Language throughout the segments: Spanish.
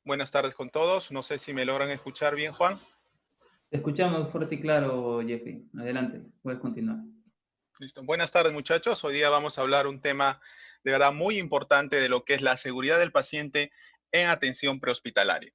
Buenas tardes con todos. No sé si me logran escuchar bien, Juan. Te escuchamos fuerte y claro, Jeffrey. Adelante, puedes continuar. Listo. Buenas tardes, muchachos. Hoy día vamos a hablar un tema de verdad muy importante de lo que es la seguridad del paciente en atención prehospitalaria.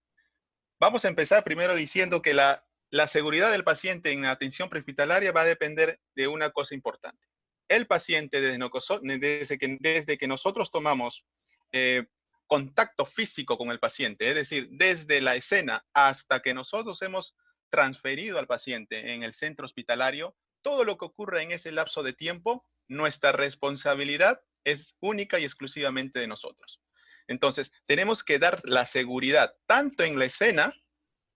Vamos a empezar primero diciendo que la seguridad del paciente en atención prehospitalaria va a depender de una cosa importante. El paciente, desde que nosotros tomamos eh, contacto físico con el paciente, es decir, desde la escena hasta que nosotros hemos transferido al paciente en el centro hospitalario, todo lo que ocurre en ese lapso de tiempo, nuestra responsabilidad es única y exclusivamente de nosotros. Entonces, tenemos que dar la seguridad tanto en la escena,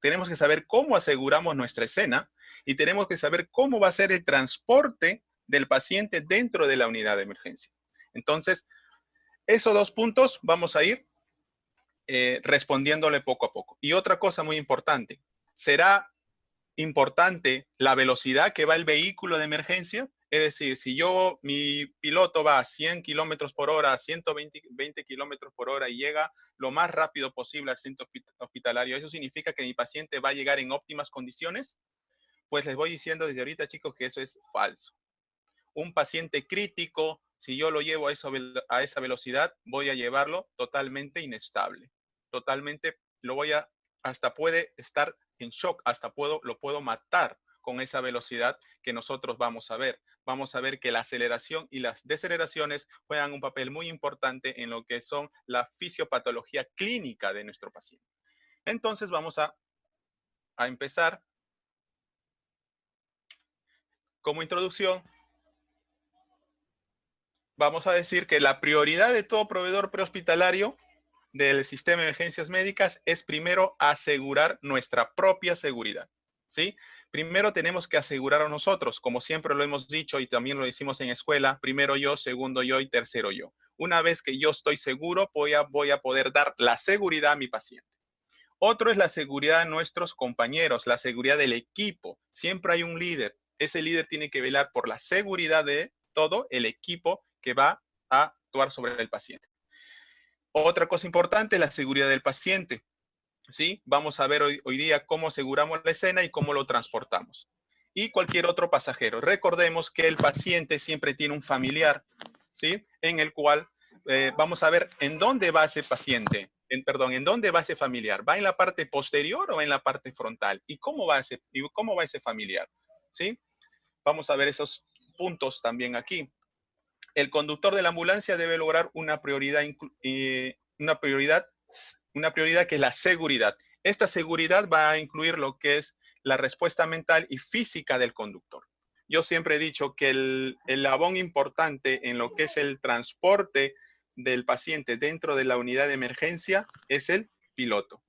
tenemos que saber cómo aseguramos nuestra escena y tenemos que saber cómo va a ser el transporte del paciente dentro de la unidad de emergencia. Entonces, esos dos puntos vamos a ir respondiéndole poco a poco. Y otra cosa muy importante, ¿será importante la velocidad que va el vehículo de emergencia? Es decir, si mi piloto va a 100 kilómetros por hora, a 120 kilómetros por hora y llega lo más rápido posible al centro hospitalario, ¿eso significa que mi paciente va a llegar en óptimas condiciones? Pues les voy diciendo desde ahorita, chicos, que eso es falso. Un paciente crítico, si yo lo llevo a esa velocidad, voy a llevarlo totalmente inestable. Totalmente hasta puede estar en shock, lo puedo matar con esa velocidad que nosotros vamos a ver. Vamos a ver que la aceleración y las deceleraciones juegan un papel muy importante en lo que son la fisiopatología clínica de nuestro paciente. Entonces vamos a empezar como introducción. Vamos a decir que la prioridad de todo proveedor prehospitalario del sistema de emergencias médicas es primero asegurar nuestra propia seguridad, ¿sí? Primero tenemos que asegurar a nosotros, como siempre lo hemos dicho y también lo decimos en escuela, primero yo, segundo yo y tercero yo. Una vez que yo estoy seguro, voy a poder dar la seguridad a mi paciente. Otro es la seguridad de nuestros compañeros, la seguridad del equipo. Siempre hay un líder. Ese líder tiene que velar por la seguridad de todo el equipo que va a actuar sobre el paciente. Otra cosa importante es la seguridad del paciente. ¿Sí? Vamos a ver hoy día cómo aseguramos la escena y cómo lo transportamos. Y cualquier otro pasajero. Recordemos que el paciente siempre tiene un familiar, ¿sí? En el cual vamos a ver en dónde va ese paciente, en dónde va ese familiar. ¿Va en la parte posterior o en la parte frontal? ¿Y cómo va ese familiar? ¿Sí? Vamos a ver esos puntos también aquí. El conductor de la ambulancia debe lograr una prioridad que es la seguridad. Esta seguridad va a incluir lo que es la respuesta mental y física del conductor. Yo siempre he dicho que el labón importante en lo que es el transporte del paciente dentro de la unidad de emergencia es el piloto.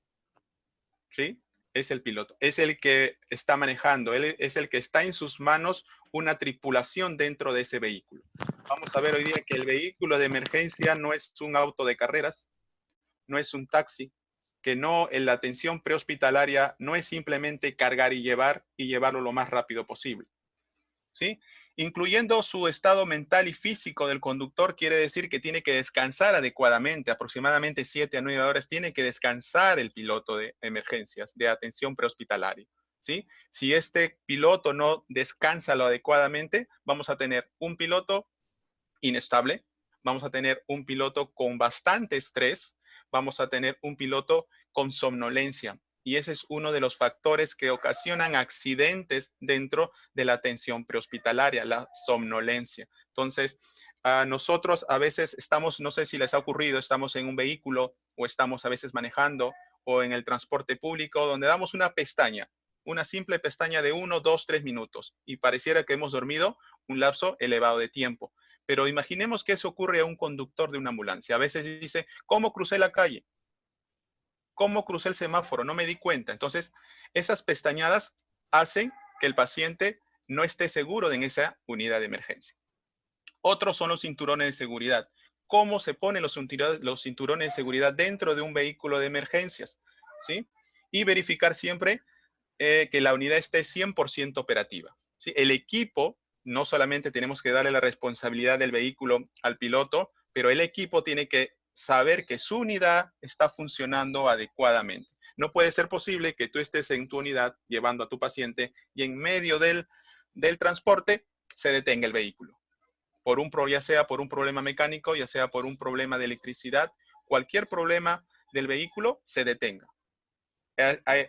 ¿Sí? Es el piloto. Es el que está manejando. Él es el que está en sus manos una tripulación dentro de ese vehículo. Vamos a ver hoy día que el vehículo de emergencia no es un auto de carreras, no es un taxi, que no, en la atención prehospitalaria no es simplemente cargar y llevarlo lo más rápido posible. ¿Sí? Incluyendo su estado mental y físico del conductor, quiere decir que tiene que descansar adecuadamente, aproximadamente 7 a 9 horas tiene que descansar el piloto de emergencias, de atención prehospitalaria. ¿Sí? Si este piloto no descansa lo adecuadamente, vamos a tener un piloto inestable, vamos a tener un piloto con bastante estrés, vamos a tener un piloto con somnolencia. Y ese es uno de los factores que ocasionan accidentes dentro de la atención prehospitalaria, la somnolencia. Entonces, nosotros a veces estamos, no sé si les ha ocurrido, estamos en un vehículo o estamos a veces manejando o en el transporte público donde damos una simple pestaña de 1, 2, 3 minutos y pareciera que hemos dormido un lapso elevado de tiempo. Pero imaginemos que eso ocurre a un conductor de una ambulancia. A veces dice, ¿cómo crucé la calle? ¿Cómo crucé el semáforo? No me di cuenta. Entonces, esas pestañadas hacen que el paciente no esté seguro en esa unidad de emergencia. Otros son los cinturones de seguridad. ¿Cómo se ponen los cinturones de seguridad dentro de un vehículo de emergencias? ¿Sí? Y verificar siempre que la unidad esté 100% operativa. ¿Sí? El equipo, no solamente tenemos que darle la responsabilidad del vehículo al piloto, pero el equipo tiene que saber que su unidad está funcionando adecuadamente. No puede ser posible que tú estés en tu unidad llevando a tu paciente y en medio del transporte se detenga el vehículo. Ya sea por un problema mecánico, ya sea por un problema de electricidad, cualquier problema del vehículo se detenga.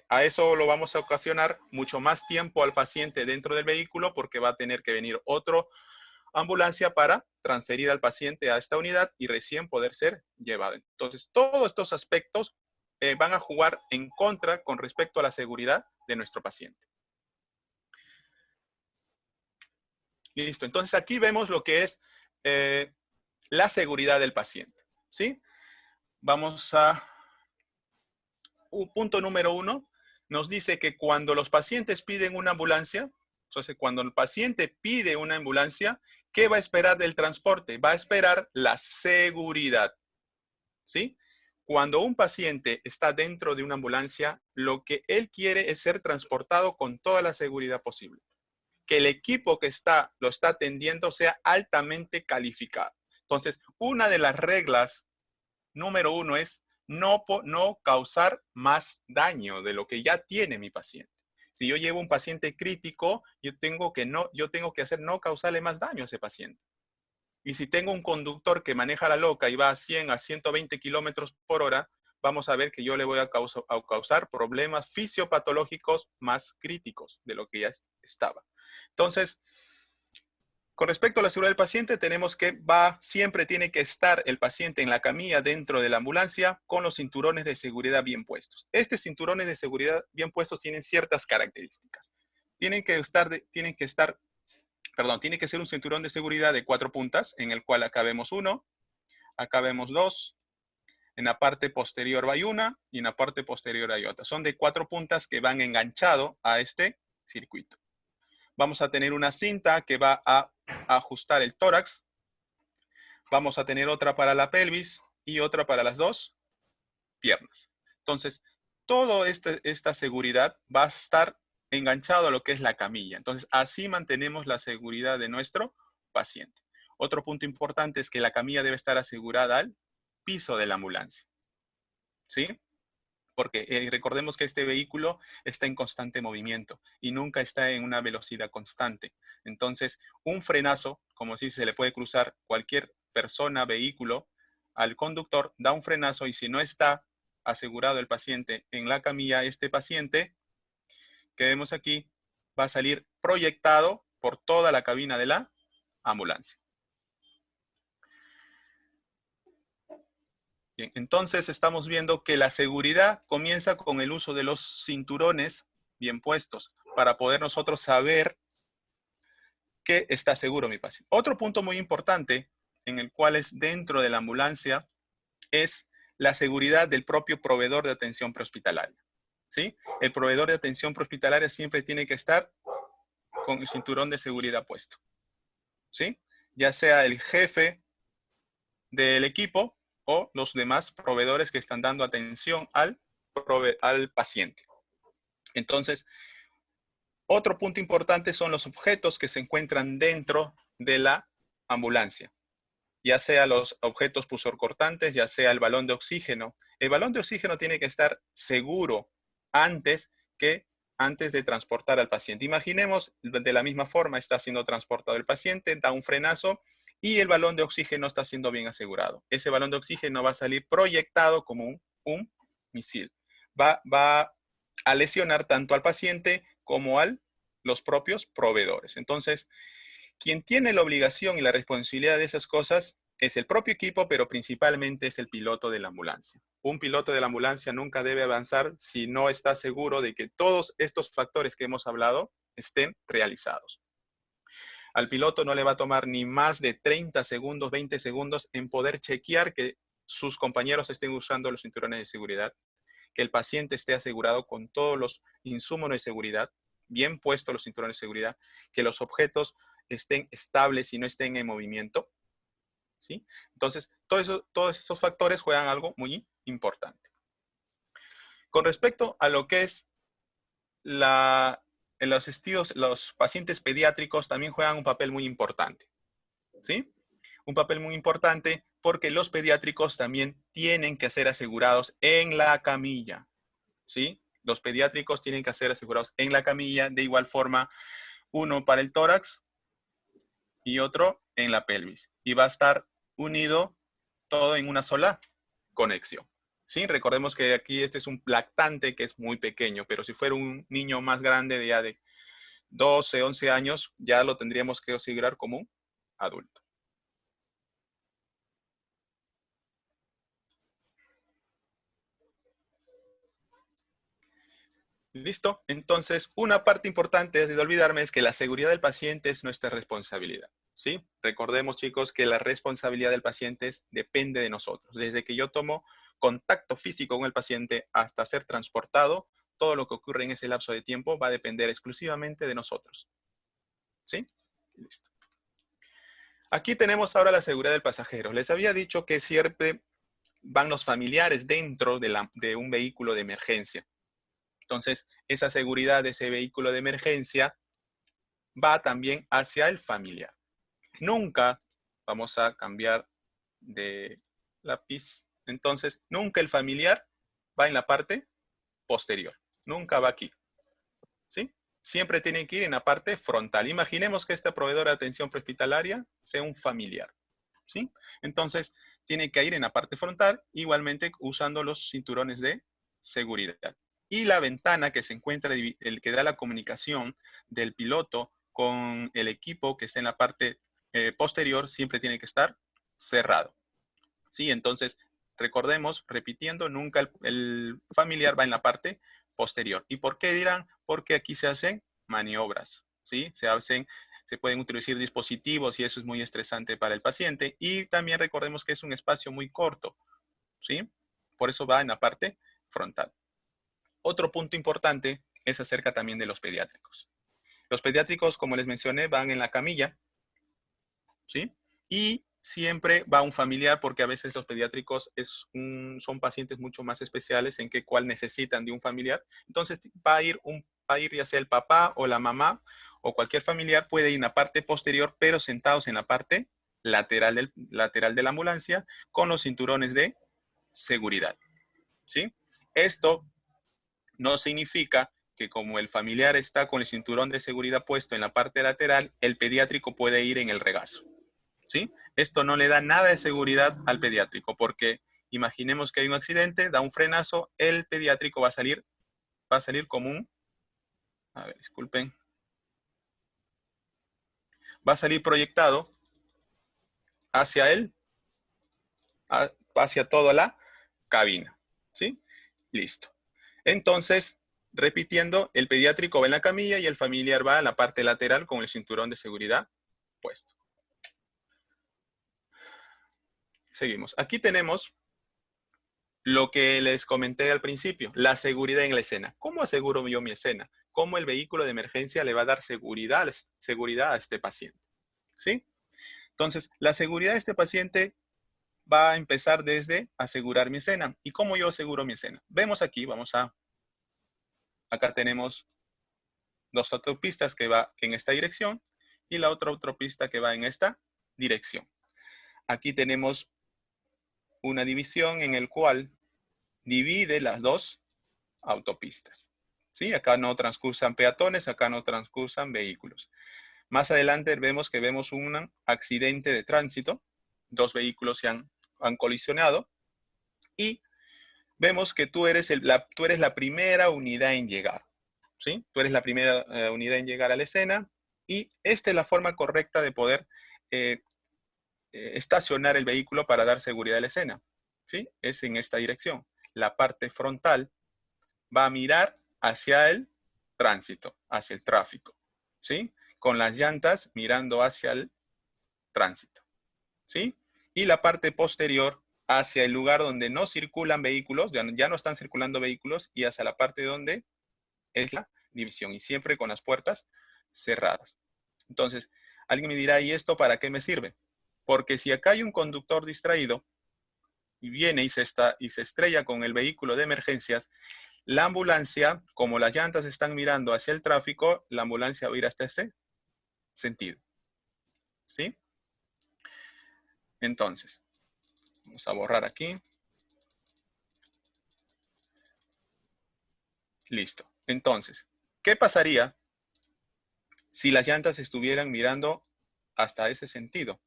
A eso lo vamos a ocasionar mucho más tiempo al paciente dentro del vehículo porque va a tener que venir otra ambulancia para transferir al paciente a esta unidad y recién poder ser llevado. Entonces, todos estos aspectos van a jugar en contra con respecto a la seguridad de nuestro paciente. Listo. Entonces, aquí vemos lo que es la seguridad del paciente. ¿Sí? Vamos a... Punto número 1. Nos dice que cuando los pacientes piden una ambulancia, entonces cuando el paciente pide una ambulancia, ¿qué va a esperar del transporte? Va a esperar la seguridad. ¿Sí? Cuando un paciente está dentro de una ambulancia, lo que él quiere es ser transportado con toda la seguridad posible. Que el equipo que lo está atendiendo sea altamente calificado. Entonces, una de las reglas número 1 es no causar más daño de lo que ya tiene mi paciente. Si yo llevo un paciente crítico, yo tengo que hacer no causarle más daño a ese paciente. Y si tengo un conductor que maneja la loca y va a 100 a 120 kilómetros por hora, vamos a ver que yo le voy a causar problemas fisiopatológicos más críticos de lo que ya estaba. Entonces, con respecto a la seguridad del paciente, tenemos que siempre tiene que estar el paciente en la camilla dentro de la ambulancia con los cinturones de seguridad bien puestos. Estos cinturones de seguridad bien puestos tienen ciertas características. Tiene que ser un cinturón de seguridad de 4 puntas, en el cual acá vemos 1, acá vemos 2, en la parte posterior hay una y en la parte posterior hay otra. Son de 4 puntas que van enganchado a este circuito. Vamos a tener una cinta que va a ajustar el tórax. Vamos a tener otra para la pelvis y otra para las 2 piernas. Entonces, toda esta seguridad va a estar enganchado a lo que es la camilla. Entonces, así mantenemos la seguridad de nuestro paciente. Otro punto importante es que la camilla debe estar asegurada al piso de la ambulancia. ¿Sí? Porque recordemos que este vehículo está en constante movimiento y nunca está en una velocidad constante. Entonces, un frenazo, como si se le puede cruzar cualquier persona, vehículo, al conductor, da un frenazo y si no está asegurado el paciente en la camilla, este paciente que vemos aquí va a salir proyectado por toda la cabina de la ambulancia. Bien, entonces estamos viendo que la seguridad comienza con el uso de los cinturones bien puestos para poder nosotros saber que está seguro mi paciente. Otro punto muy importante en el cual es dentro de la ambulancia es la seguridad del propio proveedor de atención prehospitalaria. ¿Sí? El proveedor de atención prehospitalaria siempre tiene que estar con el cinturón de seguridad puesto. ¿Sí? Ya sea el jefe del equipo o los demás proveedores que están dando atención al paciente. Entonces, otro punto importante son los objetos que se encuentran dentro de la ambulancia, ya sea los objetos pulsorcortantes, ya sea el balón de oxígeno. El balón de oxígeno tiene que estar seguro antes de transportar al paciente. Imaginemos, de la misma forma está siendo transportado el paciente, da un frenazo y el balón de oxígeno está siendo bien asegurado. Ese balón de oxígeno va a salir proyectado como un misil. Va a lesionar tanto al paciente como a los propios proveedores. Entonces, quien tiene la obligación y la responsabilidad de esas cosas es el propio equipo, pero principalmente es el piloto de la ambulancia. Un piloto de la ambulancia nunca debe avanzar si no está seguro de que todos estos factores que hemos hablado estén realizados. Al piloto no le va a tomar ni más de 30 segundos, 20 segundos en poder chequear que sus compañeros estén usando los cinturones de seguridad, que el paciente esté asegurado con todos los insumos de seguridad, bien puestos los cinturones de seguridad, que los objetos estén estables y no estén en movimiento. ¿Sí? Entonces, todos esos factores juegan algo muy importante. Con respecto a lo que es en los pacientes pediátricos también juegan un papel muy importante. ¿Sí? Un papel muy importante porque los pediátricos también tienen que ser asegurados en la camilla, ¿sí? Los pediátricos tienen que ser asegurados en la camilla, de igual forma, uno para el tórax y otro en la pelvis. Y va a estar unido todo en una sola conexión. ¿Sí? Recordemos que aquí este es un lactante que es muy pequeño, pero si fuera un niño más grande de ya de 12, 11 años, ya lo tendríamos que considerar como un adulto. ¿Listo? Entonces, una parte importante de olvidarme es que la seguridad del paciente es nuestra responsabilidad. ¿Sí? Recordemos, chicos, que la responsabilidad del paciente depende de nosotros. Desde que yo tomo contacto físico con el paciente hasta ser transportado, todo lo que ocurre en ese lapso de tiempo va a depender exclusivamente de nosotros. ¿Sí? Listo. Aquí tenemos ahora la seguridad del pasajero. Les había dicho que siempre van los familiares dentro de un vehículo de emergencia. Entonces, esa seguridad de ese vehículo de emergencia va también hacia el familiar. Nunca, vamos a cambiar de lápiz, entonces, nunca el familiar va en la parte posterior. Nunca va aquí. ¿Sí? Siempre tiene que ir en la parte frontal. Imaginemos que este proveedor de atención prehospitalaria sea un familiar. ¿Sí? Entonces, tiene que ir en la parte frontal, igualmente usando los cinturones de seguridad. Y la ventana que se encuentra, el que da la comunicación del piloto con el equipo que está en la parte posterior, siempre tiene que estar cerrado. ¿Sí? Entonces, recordemos, repitiendo, nunca el familiar va en la parte posterior. ¿Y por qué dirán? Porque aquí se hacen maniobras, ¿sí? Se pueden utilizar dispositivos y eso es muy estresante para el paciente. Y también recordemos que es un espacio muy corto, ¿sí? Por eso va en la parte frontal. Otro punto importante es acerca también de los pediátricos. Los pediátricos, como les mencioné, van en la camilla, ¿sí? Y siempre va un familiar porque a veces los pediátricos son pacientes mucho más especiales en que cual necesitan de un familiar. Entonces va a ir ya sea el papá o la mamá o cualquier familiar puede ir en la parte posterior, pero sentados en la parte lateral de la ambulancia con los cinturones de seguridad, ¿sí? Esto no significa que como el familiar está con el cinturón de seguridad puesto en la parte lateral, el pediátrico puede ir en el regazo. ¿Sí? Esto no le da nada de seguridad al pediátrico, porque imaginemos que hay un accidente, da un frenazo, el pediátrico va a salir como a ver, disculpen, va a salir proyectado hacia hacia toda la cabina, ¿sí? Listo. Entonces, repitiendo, el pediátrico va en la camilla y el familiar va a la parte lateral con el cinturón de seguridad puesto. Seguimos. Aquí tenemos lo que les comenté al principio, la seguridad en la escena. ¿Cómo aseguro yo mi escena? ¿Cómo el vehículo de emergencia le va a dar seguridad a este paciente? ¿Sí? Entonces, la seguridad de este paciente va a empezar desde asegurar mi escena. ¿Y cómo yo aseguro mi escena? Vemos aquí, acá tenemos dos autopistas que va en esta dirección y la otra autopista que va en esta dirección. Aquí tenemos una división en el cual divide las dos autopistas. ¿Sí? Acá no transcursan peatones, acá no transcursan vehículos. Más adelante vemos un accidente de tránsito, dos vehículos han colisionado y vemos que tú eres la primera unidad en llegar. ¿Sí? Tú eres la primera unidad en llegar a la escena y esta es la forma correcta de poder estacionar el vehículo para dar seguridad a la escena. ¿Sí? Es en esta dirección. La parte frontal va a mirar hacia el tránsito, hacia el tráfico, ¿sí? Con las llantas mirando hacia el tránsito, ¿sí? Y la parte posterior hacia el lugar donde no circulan vehículos, ya no están circulando vehículos, y hacia la parte donde es la división, y siempre con las puertas cerradas. Entonces, alguien me dirá, ¿y esto para qué me sirve? Porque si acá hay un conductor distraído y viene y se estrella con el vehículo de emergencias, la ambulancia, como las llantas están mirando hacia el tráfico, la ambulancia va a ir hasta ese sentido. ¿Sí? Entonces, Vamos a borrar aquí. Listo. Entonces, ¿qué pasaría si las llantas estuvieran mirando hasta ese sentido?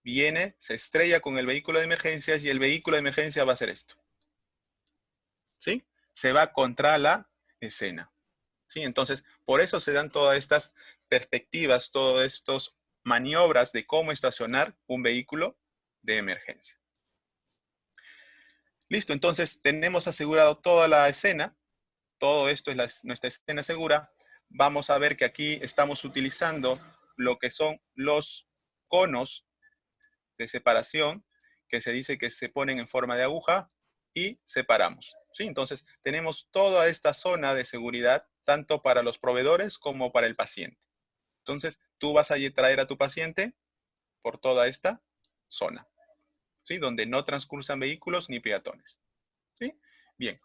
Viene, se estrella con el vehículo de emergencias y el vehículo de emergencia va a hacer esto. ¿Sí? Se va contra la escena. ¿Sí? Entonces, por eso se dan todas estas perspectivas, todas estas maniobras de cómo estacionar un vehículo de emergencia. Listo, entonces tenemos asegurado toda la escena. Todo esto es nuestra escena segura. Vamos a ver que aquí estamos utilizando lo que son los conos de separación, que se dice que se ponen en forma de aguja y separamos. ¿Sí? Entonces, tenemos toda esta zona de seguridad, tanto para los proveedores como para el paciente. Entonces, tú vas a traer a tu paciente por toda esta zona, ¿sí? Donde no transcursan vehículos ni peatones. ¿Sí? Bien.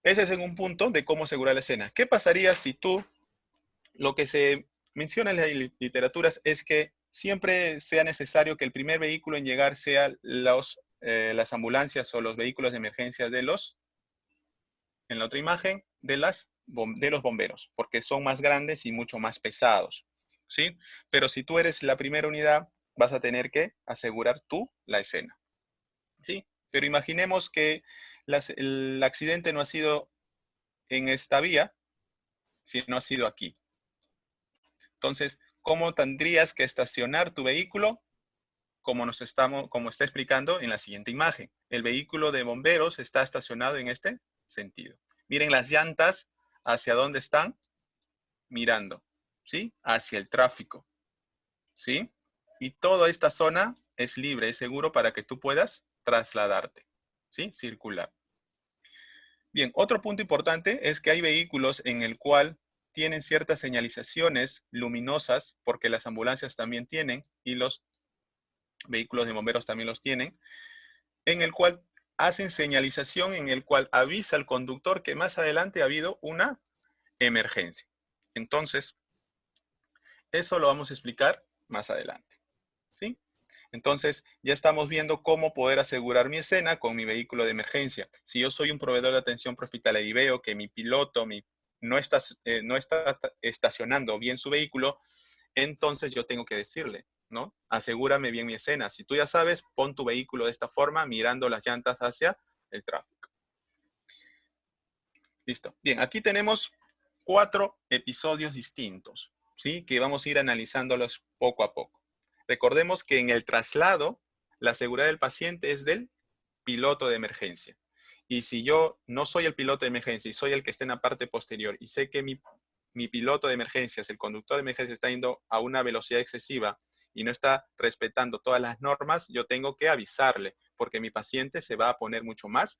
Ese es en un punto de cómo asegurar la escena. ¿Qué pasaría si tú, lo que se menciona en las literaturas es que siempre sea necesario que el primer vehículo en llegar sea las ambulancias o los vehículos de emergencia en la otra imagen, de los bomberos, porque son más grandes y mucho más pesados, ¿sí? Pero si tú eres la primera unidad, vas a tener que asegurar tú la escena, ¿sí? Pero imaginemos que el accidente no ha sido en esta vía, sino ha sido aquí. Entonces, ¿cómo tendrías que estacionar tu vehículo? Como está explicando en la siguiente imagen. El vehículo de bomberos está estacionado en este sentido. Miren las llantas hacia dónde están mirando, ¿sí? Hacia el tráfico, ¿sí? Y toda esta zona es libre, es seguro para que tú puedas trasladarte, ¿sí? Circular. Bien, otro punto importante es que hay vehículos en el cual tienen ciertas señalizaciones luminosas, porque las ambulancias también tienen, y los vehículos de bomberos también los tienen, en el cual hacen señalización, en el cual avisa al conductor que más adelante ha habido una emergencia. Entonces, eso lo vamos a explicar más adelante, ¿sí? Entonces, ya estamos viendo cómo poder asegurar mi escena con mi vehículo de emergencia. Si yo soy un proveedor de atención prehospitalaria y veo que mi piloto no está estacionando bien su vehículo, entonces yo tengo que decirle, ¿no? Asegúrame bien mi escena. Si tú ya sabes, pon tu vehículo de esta forma, mirando las llantas hacia el tráfico. Listo. Bien, aquí tenemos 4 episodios distintos, ¿sí? Que vamos a ir analizándolos poco a poco. Recordemos que en el traslado, la seguridad del paciente es del piloto de emergencia. Y si yo no soy el piloto de emergencia y soy el que está en la parte posterior y sé que mi piloto de emergencias, el conductor de emergencia está yendo a una velocidad excesiva y no está respetando todas las normas, yo tengo que avisarle porque mi paciente se va a poner mucho más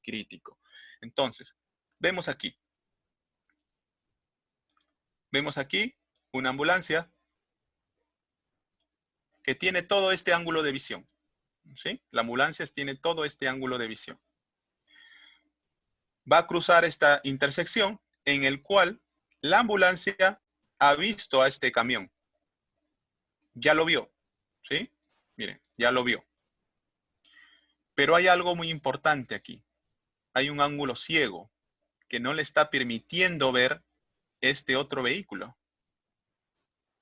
crítico. Entonces, vemos aquí una ambulancia que tiene todo este ángulo de visión, ¿sí? La ambulancia tiene todo este ángulo de visión. Va a cruzar esta intersección en el cual la ambulancia ha visto a este camión. Ya lo vio, ¿sí? Miren, ya lo vio. Pero hay algo muy importante aquí. Hay un ángulo ciego que no le está permitiendo ver este otro vehículo.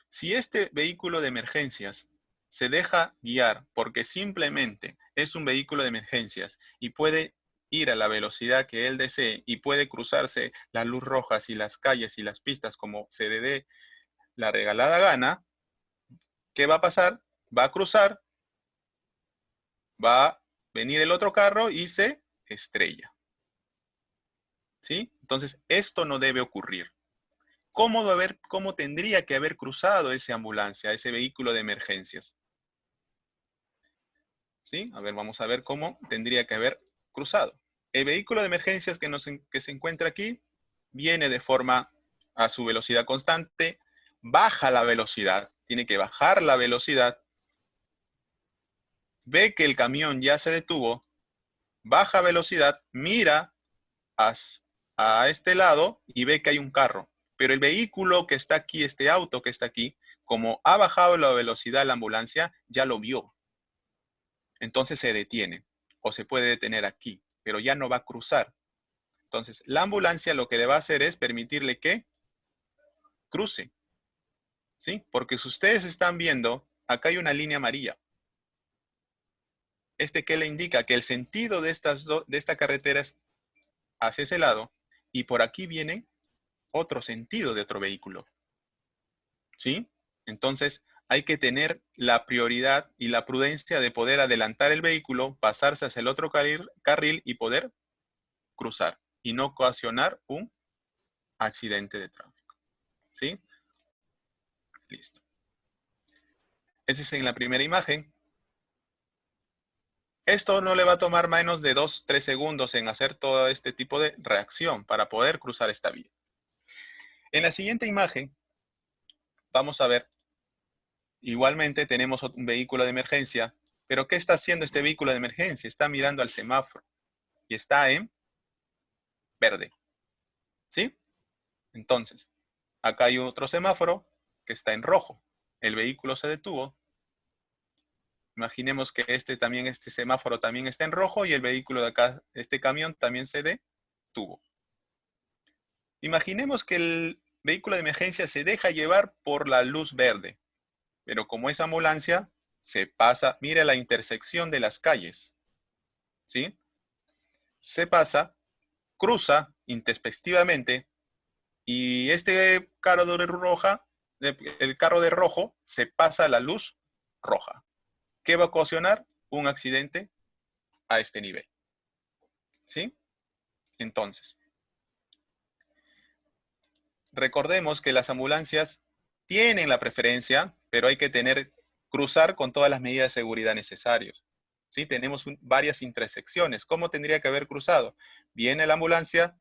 Si este vehículo de emergencias se deja guiar porque simplemente es un vehículo de emergencias y puede ir a la velocidad que él desee y puede cruzarse las luces rojas y las calles y las pistas como se le dé la regalada gana, ¿qué va a pasar? Va a cruzar, va a venir el otro carro y se estrella. ¿Sí? Entonces, esto no debe ocurrir. ¿Cómo tendría que haber cruzado esa ambulancia, ese vehículo de emergencias? ¿Sí? A ver, vamos a ver cómo tendría que haber cruzado. El vehículo de emergencias que se encuentra aquí viene de forma a su velocidad constante, baja la velocidad, tiene que bajar la velocidad, ve que el camión ya se detuvo, baja velocidad, mira a este lado y ve que hay un carro. Pero el vehículo que está aquí, este auto que está aquí, como ha bajado la velocidad la ambulancia, ya lo vio. entonces se detiene o se puede detener aquí, pero ya no va a cruzar. Entonces, la ambulancia lo que le va a hacer es permitirle que cruce, ¿sí? Porque si ustedes están viendo, acá hay una línea amarilla. ¿Qué le indica? Que el sentido de esta carretera es hacia ese lado y por aquí viene otro sentido de otro vehículo, ¿sí? Entonces, hay que tener la prioridad y la prudencia de poder adelantar el vehículo, pasarse hacia el otro carril y poder cruzar y no ocasionar un accidente de tráfico, ¿sí? Listo. Esa es en la primera imagen. Esto no le va a tomar menos de 2-3 segundos en hacer todo este tipo de reacción para poder cruzar esta vía. En la siguiente imagen, vamos a ver, igualmente tenemos un vehículo de emergencia, pero ¿qué está haciendo este vehículo de emergencia? Está mirando al semáforo y está en verde, ¿sí? Entonces, acá hay otro semáforo que está en rojo. El vehículo se detuvo. Imaginemos que este semáforo también está en rojo y el vehículo de acá, este camión también se detuvo. Imaginemos que el vehículo de emergencia se deja llevar por la luz verde, pero como es ambulancia, se pasa, mire la intersección de las calles, ¿sí? Se pasa, cruza intempestivamente y este carro de roja, el carro de rojo, se pasa a la luz roja. ¿Qué va a ocasionar? Un accidente a este nivel, ¿sí? Entonces, recordemos que las ambulancias tienen la preferencia, pero hay que cruzar con todas las medidas de seguridad necesarias. ¿Sí? Tenemos varias intersecciones. ¿Cómo tendría que haber cruzado? Viene la ambulancia,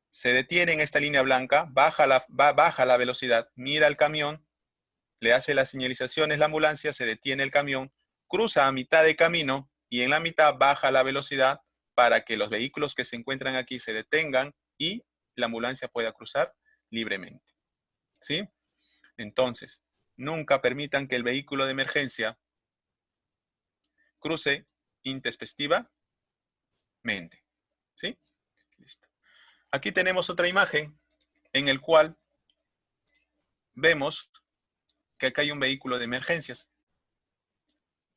se detiene en esta línea blanca, baja la velocidad, mira el camión, le hace las señalizaciones la ambulancia, se detiene el camión, cruza a mitad de camino y en la mitad baja la velocidad para que los vehículos que se encuentran aquí se detengan y la ambulancia pueda cruzar libremente, ¿sí? Entonces, nunca permitan que el vehículo de emergencia cruce intempestivamente, ¿sí? Listo. Aquí tenemos otra imagen en el cual vemos que acá hay un vehículo de emergencias.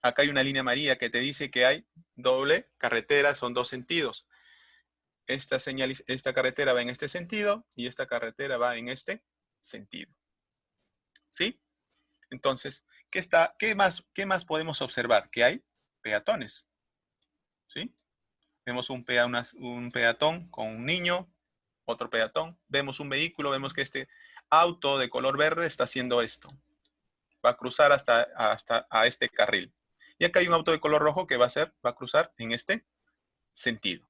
Acá hay una línea amarilla que te dice que hay doble carretera, son dos sentidos. Esta carretera va en este sentido y esta carretera va en este sentido, ¿sí? Entonces, qué más podemos observar? Que hay peatones, ¿sí? Vemos un peatón con un niño, otro peatón, vemos un vehículo, vemos que este auto de color verde está haciendo esto. Va a cruzar hasta a este carril. Y acá hay un auto de color rojo que va a cruzar en este sentido.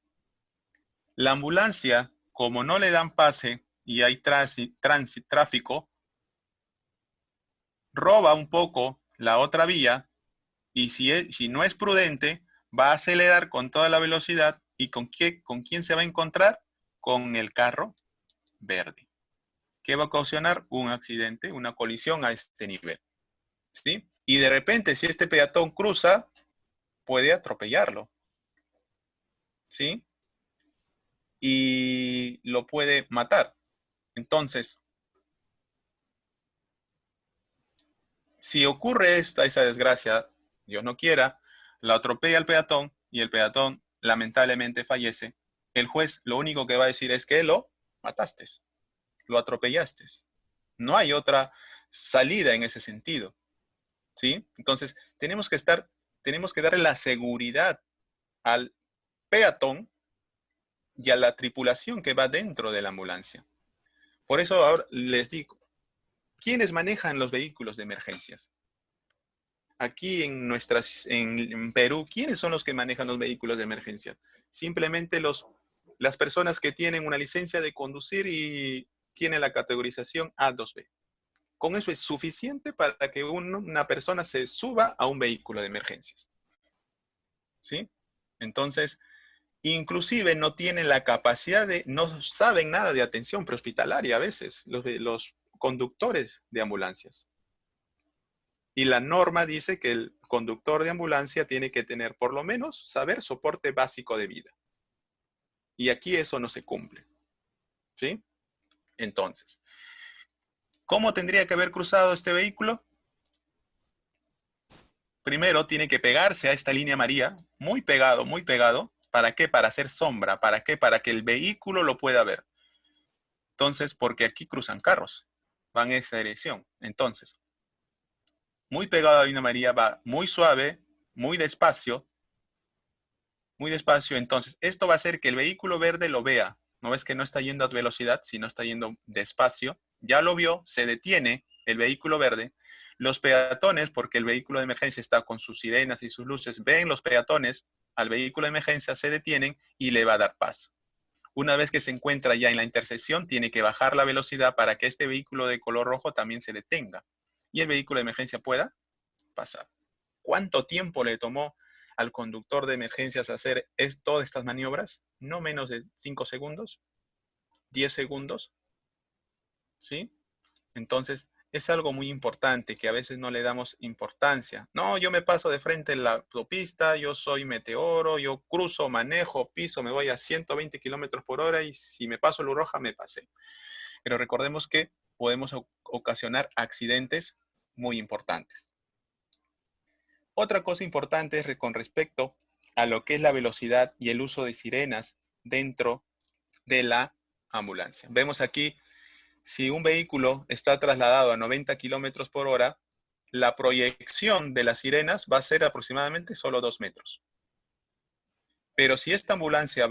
La ambulancia, como no le dan pase y hay tráfico, roba un poco la otra vía y si no es prudente, va a acelerar con toda la velocidad y ¿con quién se va a encontrar? Con el carro verde. ¿Qué va a ocasionar? Un accidente, una colisión a este nivel, ¿sí? Y de repente, si este peatón cruza, puede atropellarlo, ¿sí? Y lo puede matar. Entonces, si ocurre esa desgracia, Dios no quiera, la atropella al peatón y el peatón lamentablemente fallece, el juez lo único que va a decir es que lo mataste, lo atropellaste. No hay otra salida en ese sentido, ¿sí? Entonces, tenemos que darle la seguridad al peatón y a la tripulación que va dentro de la ambulancia. Por eso ahora les digo, ¿quiénes manejan los vehículos de emergencias? Aquí en Perú, ¿quiénes son los que manejan los vehículos de emergencia? Simplemente las personas que tienen una licencia de conducir y tienen la categorización A2B. Con eso es suficiente para que una persona se suba a un vehículo de emergencias, ¿sí? Entonces, inclusive no tienen la capacidad no saben nada de atención prehospitalaria a veces, los conductores de ambulancias. Y la norma dice que el conductor de ambulancia tiene que tener por lo menos saber soporte básico de vida. Y aquí eso no se cumple. ¿Sí? Entonces, ¿cómo tendría que haber cruzado este vehículo? Primero tiene que pegarse a esta línea amarilla, muy pegado, muy pegado. ¿Para qué? Para hacer sombra. ¿Para qué? Para que el vehículo lo pueda ver. Entonces, porque aquí cruzan carros, van en esa dirección. Entonces, muy pegado a la línea amarilla, va muy suave, muy despacio, muy despacio. Entonces, esto va a hacer que el vehículo verde lo vea. No ves que no está yendo a velocidad, sino está yendo despacio. Ya lo vio, se detiene el vehículo verde. Los peatones, porque el vehículo de emergencia está con sus sirenas y sus luces, ven los peatones al vehículo de emergencia, se detienen y le va a dar paso. Una vez que se encuentra ya en la intersección, tiene que bajar la velocidad para que este vehículo de color rojo también se detenga y el vehículo de emergencia pueda pasar. ¿Cuánto tiempo le tomó al conductor de emergencias hacer todas estas maniobras? No menos de 5 segundos, 10 segundos, ¿sí? Entonces, es algo muy importante que a veces no le damos importancia. No, yo me paso de frente en la autopista, yo soy meteoro, yo cruzo, manejo, piso, me voy a 120 kilómetros por hora y si me paso luz roja, me pasé. Pero recordemos que podemos ocasionar accidentes muy importantes. Otra cosa importante es con respecto a lo que es la velocidad y el uso de sirenas dentro de la ambulancia. Vemos aquí, si un vehículo está trasladado a 90 kilómetros por hora, la proyección de las sirenas va a ser aproximadamente solo 2 metros. Pero si esta ambulancia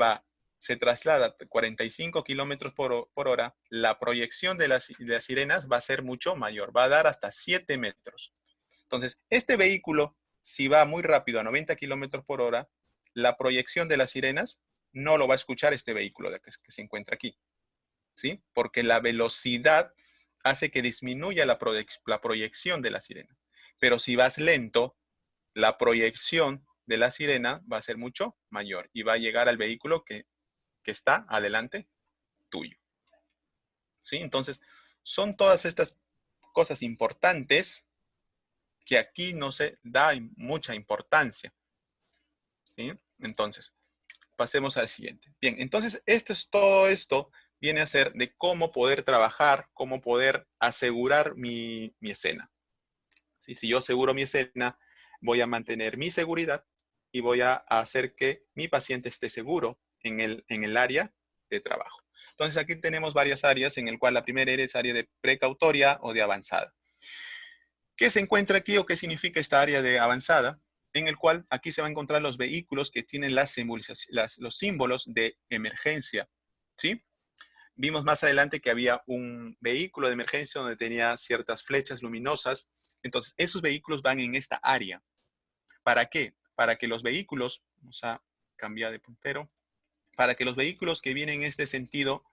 se traslada a 45 kilómetros por hora, la proyección de las sirenas va a ser mucho mayor, va a dar hasta 7 metros. Entonces, este vehículo, si va muy rápido a 90 kilómetros por hora, la proyección de las sirenas no lo va a escuchar este vehículo que se encuentra aquí, ¿sí? Porque la velocidad hace que disminuya la proyección de la sirena. Pero si vas lento, la proyección de la sirena va a ser mucho mayor y va a llegar al vehículo que está adelante tuyo, ¿sí? Entonces, son todas estas cosas importantes que aquí no se da mucha importancia, ¿sí? Entonces, pasemos al siguiente. Bien, entonces todo esto viene a ser de cómo poder trabajar, cómo poder asegurar mi escena. ¿Sí? Si yo aseguro mi escena, voy a mantener mi seguridad y voy a hacer que mi paciente esté seguro en el área de trabajo. Entonces aquí tenemos varias áreas en el cual la primera es área de precautoria o de avanzada. ¿Qué se encuentra aquí o qué significa esta área de avanzada? En el cual aquí se van a encontrar los vehículos que tienen los símbolos de emergencia, ¿sí? Vimos más adelante que había un vehículo de emergencia donde tenía ciertas flechas luminosas. Entonces, esos vehículos van en esta área. ¿Para qué? Para que los vehículos, vamos a cambiar de puntero, para que los vehículos que vienen en este sentido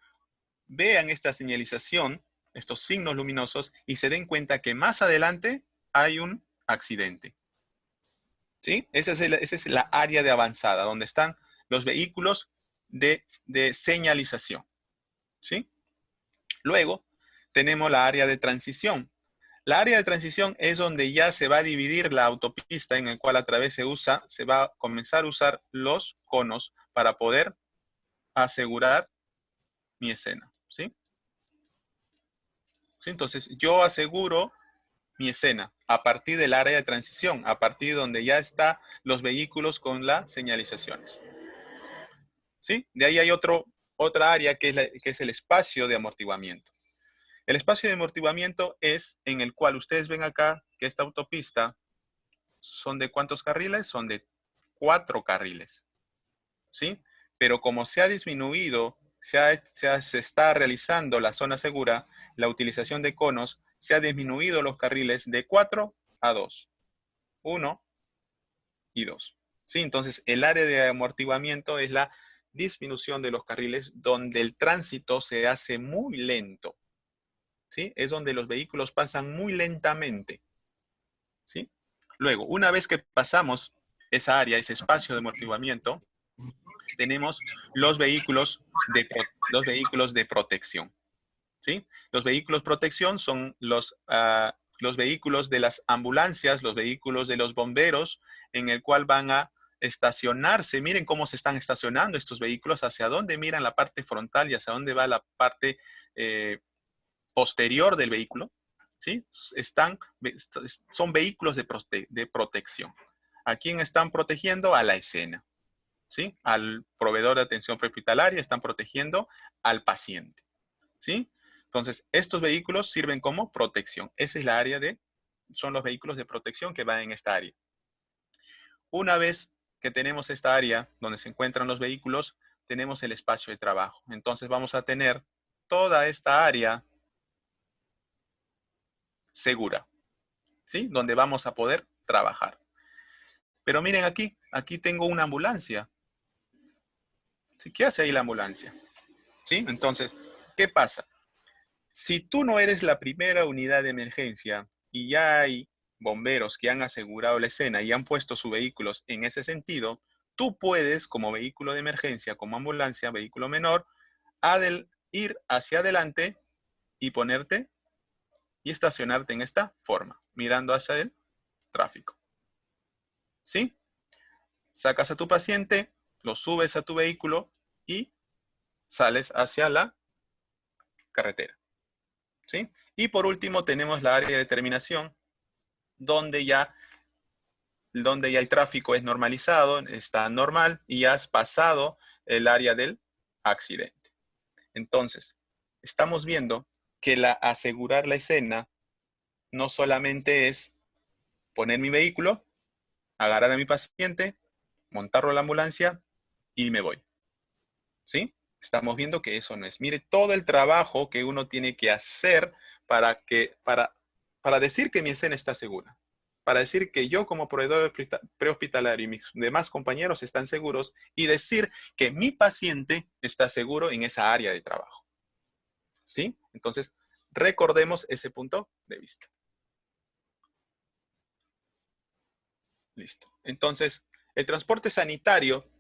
vean esta señalización, estos signos luminosos, y se den cuenta que más adelante hay un accidente. ¿Sí? Esa es la área de avanzada, donde están los vehículos de señalización. ¿Sí? Luego, tenemos la área de transición. La área de transición es donde ya se va a dividir la autopista en el cual a través se va a comenzar a usar los conos para poder asegurar mi escena. ¿Sí? ¿Sí? Entonces, yo aseguro mi escena a partir del área de transición, a partir de donde ya están los vehículos con las señalizaciones. ¿Sí? De ahí hay otra área que es el espacio de amortiguamiento. El espacio de amortiguamiento es en el cual ustedes ven acá que esta autopista son de ¿cuántos carriles? Son de 4 carriles. ¿Sí? Pero como se ha disminuido, se está realizando la zona segura, la utilización de conos, se ha disminuido los carriles de 4 a 2. 1 y 2. ¿Sí? Entonces, el área de amortiguamiento es la disminución de los carriles donde el tránsito se hace muy lento. ¿Sí? Es donde los vehículos pasan muy lentamente. ¿Sí? Luego, una vez que pasamos esa área, ese espacio de amortiguamiento, tenemos los vehículos de protección. ¿Sí? Los vehículos de protección son los los vehículos de las ambulancias, los vehículos de los bomberos, en el cual van a estacionarse. Miren cómo se están estacionando estos vehículos, hacia dónde miran la parte frontal y hacia dónde va la parte posterior del vehículo. ¿Sí? Son vehículos de protección. ¿A quién están protegiendo? A la escena. ¿Sí? Al proveedor de atención prehospitalaria, están protegiendo al paciente. ¿Sí? Entonces, estos vehículos sirven como protección. Esa es la área son los vehículos de protección que van en esta área. Una vez que tenemos esta área donde se encuentran los vehículos, tenemos el espacio de trabajo. Entonces vamos a tener toda esta área segura, ¿sí? Donde vamos a poder trabajar. Pero miren aquí tengo una ambulancia. ¿Sí? ¿Qué hace ahí la ambulancia? ¿Sí? Entonces, ¿qué pasa? Si tú no eres la primera unidad de emergencia y ya hay bomberos que han asegurado la escena y han puesto sus vehículos en ese sentido, tú puedes, como vehículo de emergencia, como ambulancia, vehículo menor, ir hacia adelante y ponerte y estacionarte en esta forma, mirando hacia el tráfico. ¿Sí? Sacas a tu paciente, lo subes a tu vehículo y sales hacia la carretera. ¿Sí? Y por último tenemos la área de terminación, donde ya el tráfico es normalizado, está normal y ya has pasado el área del accidente. Entonces, estamos viendo que asegurar la escena no solamente es poner mi vehículo, agarrar a mi paciente, montarlo a la ambulancia y me voy. ¿Sí? Estamos viendo que eso no es. Mire todo el trabajo que uno tiene que hacer para decir que mi escena está segura. Para decir que yo como proveedor prehospitalario y mis demás compañeros están seguros y decir que mi paciente está seguro en esa área de trabajo. ¿Sí? Entonces, recordemos ese punto de vista. Listo. Entonces, el transporte sanitario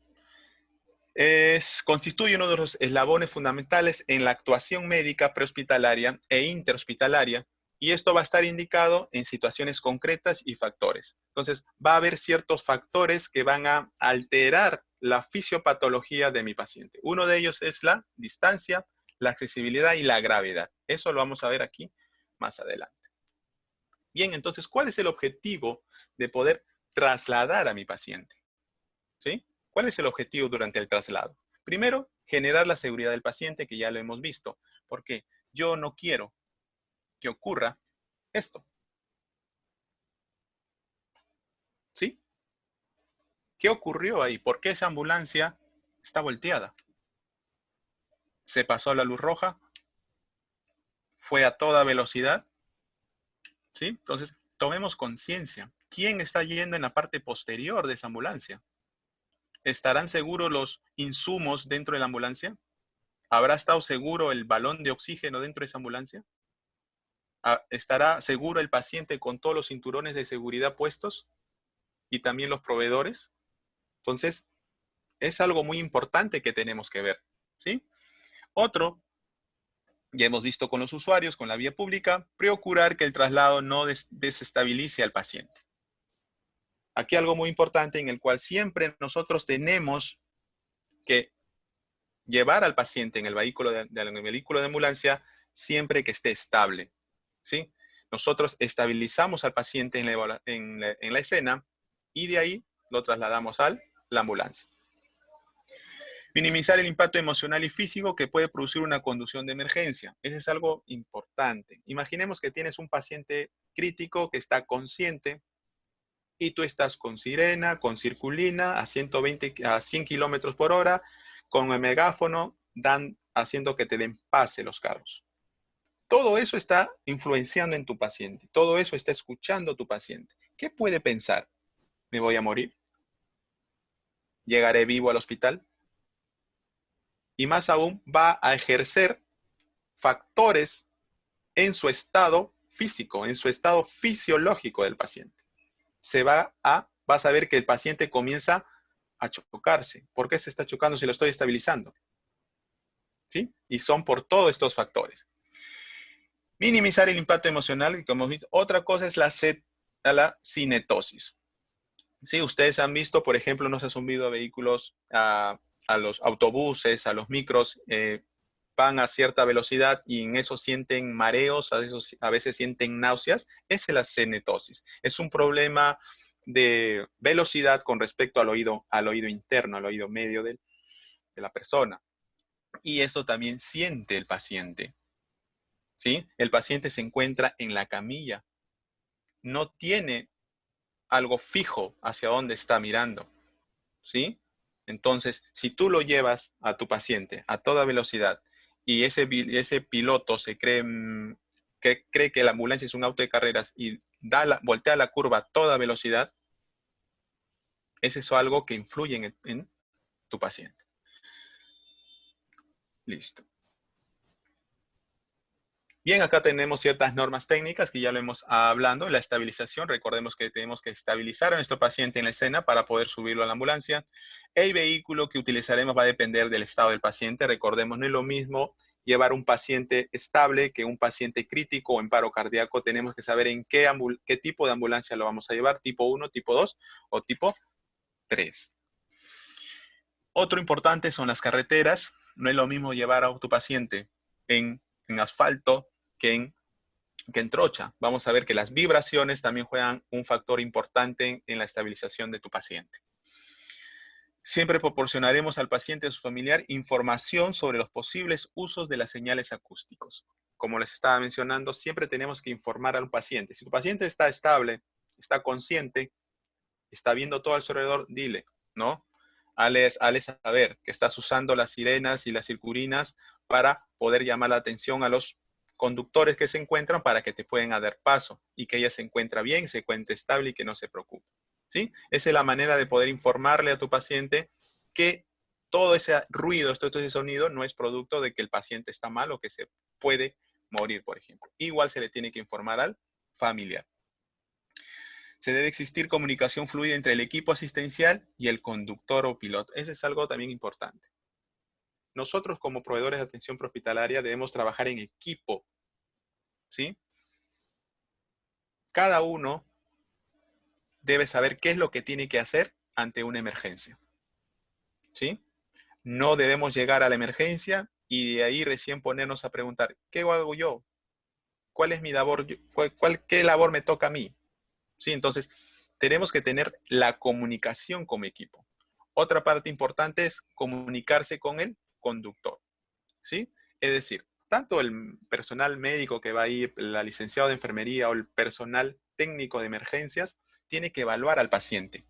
constituye uno de los eslabones fundamentales en la actuación médica prehospitalaria e interhospitalaria, y esto va a estar indicado en situaciones concretas y factores. Entonces, va a haber ciertos factores que van a alterar la fisiopatología de mi paciente. Uno de ellos es la distancia, la accesibilidad y la gravedad. Eso lo vamos a ver aquí más adelante. Bien, entonces, ¿cuál es el objetivo de poder trasladar a mi paciente? ¿Sí? ¿Cuál es el objetivo durante el traslado? Primero, generar la seguridad del paciente, que ya lo hemos visto, porque yo no quiero que ocurra esto. ¿Sí? ¿Qué ocurrió ahí? ¿Por qué esa ambulancia está volteada? ¿Se pasó a la luz roja? ¿Fue a toda velocidad? ¿Sí? Entonces, tomemos conciencia. ¿Quién está yendo en la parte posterior de esa ambulancia? ¿Estarán seguros los insumos dentro de la ambulancia? ¿Habrá estado seguro el balón de oxígeno dentro de esa ambulancia? ¿Estará seguro el paciente con todos los cinturones de seguridad puestos? Y también los proveedores. Entonces, es algo muy importante que tenemos que ver, ¿sí? Otro, ya hemos visto con los usuarios, con la vía pública, procurar que el traslado no desestabilice al paciente. Aquí algo muy importante en el cual siempre nosotros tenemos que llevar al paciente en el vehículo de ambulancia siempre que esté estable, ¿sí? Nosotros estabilizamos al paciente en la escena y de ahí lo trasladamos a la ambulancia. Minimizar el impacto emocional y físico que puede producir una conducción de emergencia. Eso es algo importante. Imaginemos que tienes un paciente crítico que está consciente y tú estás con sirena, con circulina, a 100 kilómetros por hora, con el megáfono, haciendo que te den pase los carros. Todo eso está influenciando en tu paciente. Todo eso está escuchando tu paciente. ¿Qué puede pensar? ¿Me voy a morir? ¿Llegaré vivo al hospital? Y más aún, va a ejercer factores en su estado físico, en su estado fisiológico del paciente. Vas a ver que el paciente comienza a chocarse. ¿Por qué se está chocando si lo estoy estabilizando? ¿Sí? Y son por todos estos factores. Minimizar el impacto emocional, y como hemos visto, otra cosa es la cinetosis. Sí, ustedes han visto, por ejemplo, no se han subido a vehículos, a los autobuses, a los micros, van a cierta velocidad y en eso sienten mareos, a veces sienten náuseas. Esa es la cinetosis. Es un problema de velocidad con respecto al oído interno, al oído medio de la persona. Y eso también siente el paciente. ¿Sí? El paciente se encuentra en la camilla, no tiene algo fijo hacia dónde está mirando, ¿sí? Entonces, si tú lo llevas a tu paciente a toda velocidad y ese piloto que cree que la ambulancia es un auto de carreras y voltea la curva a toda velocidad, es eso algo que influye en tu paciente. Listo. Bien, acá tenemos ciertas normas técnicas que ya lo hemos hablando. La estabilización, recordemos que tenemos que estabilizar a nuestro paciente en la escena para poder subirlo a la ambulancia. El vehículo que utilizaremos va a depender del estado del paciente. Recordemos, no es lo mismo llevar un paciente estable que un paciente crítico o en paro cardíaco. Tenemos que saber en qué tipo de ambulancia lo vamos a llevar, tipo 1, tipo 2 o tipo 3. Otro importante son las carreteras. No es lo mismo llevar a tu paciente en asfalto que en trocha. Vamos a ver que las vibraciones también juegan un factor importante en la estabilización de tu paciente. Siempre proporcionaremos al paciente y a su familiar información sobre los posibles usos de las señales acústicos. Como les estaba mencionando, siempre tenemos que informar al paciente. Si tu paciente está estable, está consciente, está viendo todo a su alrededor, dile, ¿no? Hazle saber que estás usando las sirenas y las circurinas para poder llamar la atención a los conductores que se encuentran para que te puedan dar paso y que ella se encuentra bien, se encuentre estable y que no se preocupe. ¿Sí? Esa es la manera de poder informarle a tu paciente que todo ese ruido, todo ese sonido no es producto de que el paciente está mal o que se puede morir, por ejemplo. Igual se le tiene que informar al familiar. Se debe existir comunicación fluida entre el equipo asistencial y el conductor o piloto. Eso es algo también importante. Nosotros como proveedores de atención prehospitalaria debemos trabajar en equipo, ¿sí? Cada uno debe saber qué es lo que tiene que hacer ante una emergencia, ¿sí? No debemos llegar a la emergencia y de ahí recién ponernos a preguntar, ¿qué hago yo? ¿Cuál es mi labor? ¿Qué labor me toca a mí? ¿Sí? Entonces, tenemos que tener la comunicación como equipo. Otra parte importante es comunicarse con el conductor, ¿sí? Es decir, tanto el personal médico que va a ir, la licenciada de enfermería o el personal técnico de emergencias, tiene que evaluar al paciente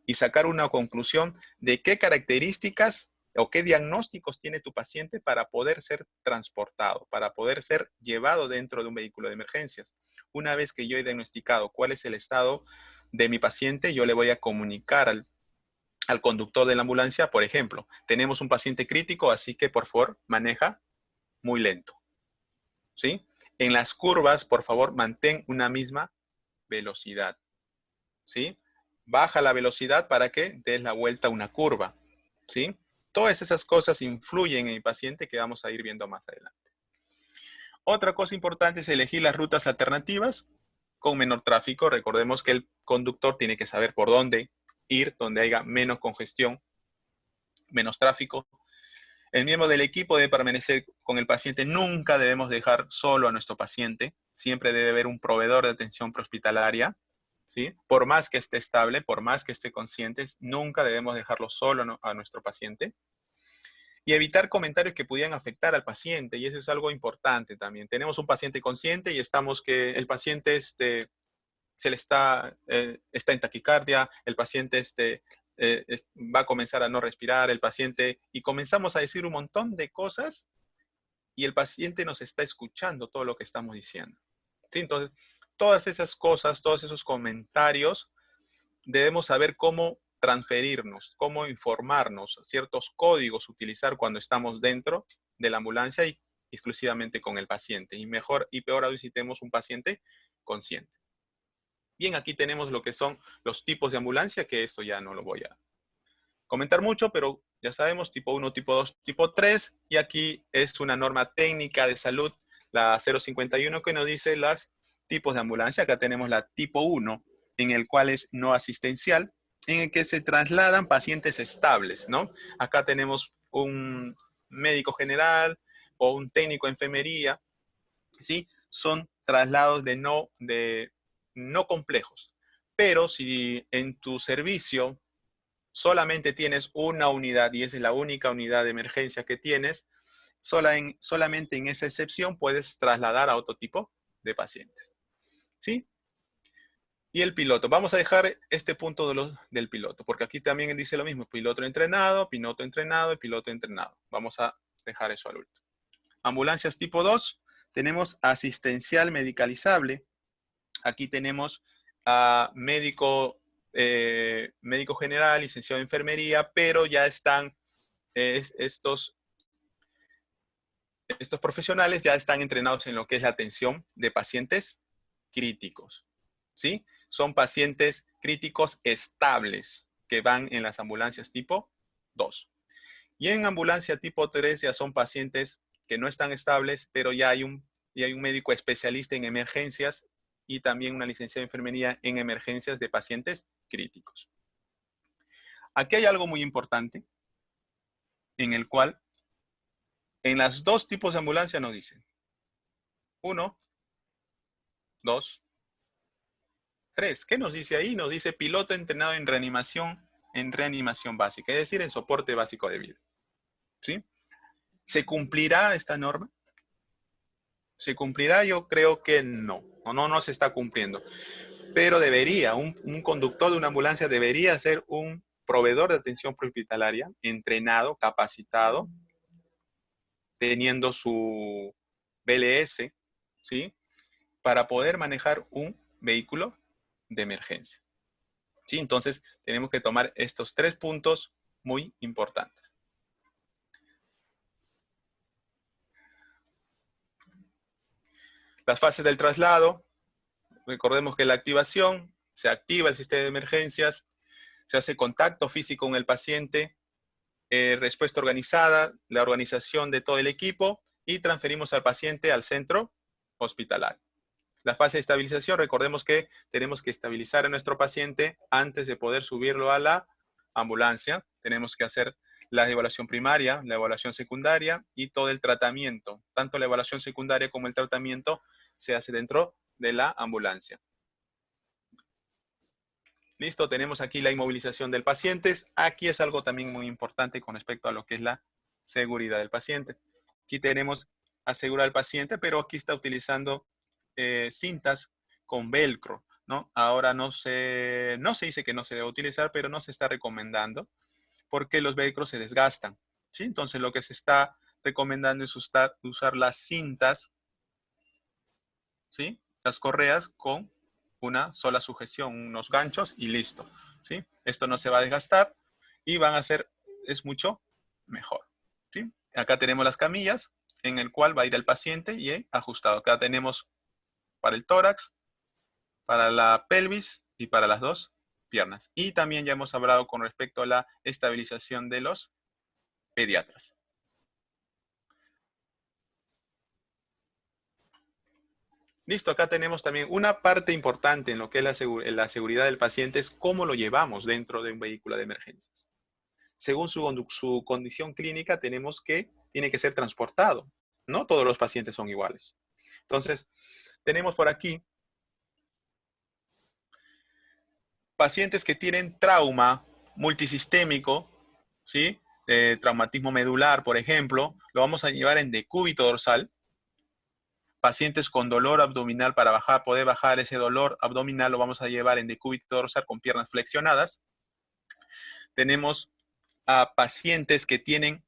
y sacar una conclusión de qué características o qué diagnósticos tiene tu paciente para poder ser transportado, para poder ser llevado dentro de un vehículo de emergencias. Una vez que yo he diagnosticado cuál es el estado de mi paciente, yo le voy a comunicar al conductor de la ambulancia, por ejemplo, tenemos un paciente crítico, así que por favor maneja muy lento. ¿Sí? En las curvas, por favor, mantén una misma velocidad. ¿Sí? Baja la velocidad para que des la vuelta a una curva, ¿sí? Todas esas cosas influyen en el paciente que vamos a ir viendo más adelante. Otra cosa importante es elegir las rutas alternativas con menor tráfico. Recordemos que el conductor tiene que saber por dónde ir, donde haya menos congestión, menos tráfico. El miembro del equipo debe permanecer con el paciente. Nunca debemos dejar solo a nuestro paciente. Siempre debe haber un proveedor de atención prehospitalaria. ¿Sí? Por más que esté estable, por más que esté consciente, nunca debemos dejarlo solo a nuestro paciente. Y evitar comentarios que pudieran afectar al paciente, y eso es algo importante también. Tenemos un paciente consciente y estamos que el paciente se le está en taquicardia, el paciente va a comenzar a no respirar, el paciente, y comenzamos a decir un montón de cosas y el paciente nos está escuchando todo lo que estamos diciendo. ¿Sí? Entonces, todas esas cosas, todos esos comentarios, debemos saber cómo transferirnos, cómo informarnos, ciertos códigos utilizar cuando estamos dentro de la ambulancia y exclusivamente con el paciente. Y mejor y peor aún si tenemos un paciente consciente. Bien, aquí tenemos lo que son los tipos de ambulancia, que esto ya no lo voy a comentar mucho, pero ya sabemos, tipo 1, tipo 2, tipo 3, y aquí es una norma técnica de salud, la 051, que nos dice los tipos de ambulancia. Acá tenemos la tipo 1, en el cual es no asistencial, en el que se trasladan pacientes estables, ¿no? Acá tenemos un médico general o un técnico de enfermería, ¿sí? Son traslados de no complejos. Pero si en tu servicio solamente tienes una unidad y esa es la única unidad de emergencia que tienes, solamente en esa excepción puedes trasladar a otro tipo de pacientes, ¿sí? Y el piloto. Vamos a dejar este punto del piloto, porque aquí también dice lo mismo, piloto entrenado y piloto entrenado. Vamos a dejar eso al último. Ambulancias tipo 2, tenemos asistencial medicalizable. Aquí tenemos a médico general, licenciado en enfermería, pero ya están estos profesionales ya están entrenados en lo que es la atención de pacientes críticos, ¿sí? Son pacientes críticos estables que van en las ambulancias tipo 2. Y en ambulancia tipo 3 ya son pacientes que no están estables, pero ya hay un médico especialista en emergencias y también una licenciada en enfermería en emergencias de pacientes críticos. Aquí hay algo muy importante en el cual en las dos tipos de ambulancia nos dicen 1, 2, 3. ¿Qué nos dice ahí? Nos dice piloto entrenado en reanimación básica, es decir, en soporte básico de vida, ¿sí? ¿Se cumplirá esta norma? ¿Se cumplirá? Yo creo que no. No se está cumpliendo. Pero debería, un conductor de una ambulancia debería ser un proveedor de atención prehospitalaria, entrenado, capacitado, teniendo su BLS, ¿sí? Para poder manejar un vehículo de emergencia, ¿sí? Entonces, tenemos que tomar estos 3 puntos muy importantes. Las fases del traslado. Recordemos que la activación, se activa el sistema de emergencias, se hace contacto físico con el paciente, respuesta organizada, la organización de todo el equipo y transferimos al paciente al centro hospitalario. La fase de estabilización, recordemos que tenemos que estabilizar a nuestro paciente antes de poder subirlo a la ambulancia. Tenemos que hacer la evaluación primaria, la evaluación secundaria y todo el tratamiento. Tanto la evaluación secundaria como el tratamiento se hace dentro de la ambulancia. Listo, tenemos aquí la inmovilización del paciente. Aquí es algo también muy importante con respecto a lo que es la seguridad del paciente. Aquí tenemos asegurar al paciente, pero aquí está utilizando cintas con velcro, ¿no? Ahora no se dice que no se debe utilizar, pero no se está recomendando porque los velcros se desgastan, ¿sí? Entonces lo que se está recomendando es usar las cintas, ¿sí? Las correas con una sola sujeción, unos ganchos y listo, ¿sí? Esto no se va a desgastar y es mucho mejor, ¿sí? Acá tenemos las camillas en el cual va a ir el paciente y ajustado. Acá tenemos para el tórax, para la pelvis y para las dos piernas. Y también ya hemos hablado con respecto a la estabilización de los pediatras. Listo, acá tenemos también una parte importante en lo que es la seguridad del paciente, es cómo lo llevamos dentro de un vehículo de emergencias. Según su condición clínica, tiene que ser transportado. No todos los pacientes son iguales. Entonces, tenemos por aquí pacientes que tienen trauma multisistémico, ¿sí? Traumatismo medular, por ejemplo, lo vamos a llevar en decúbito dorsal. Pacientes con dolor abdominal para poder bajar ese dolor abdominal, lo vamos a llevar en decúbito dorsal con piernas flexionadas. Tenemos a pacientes que tienen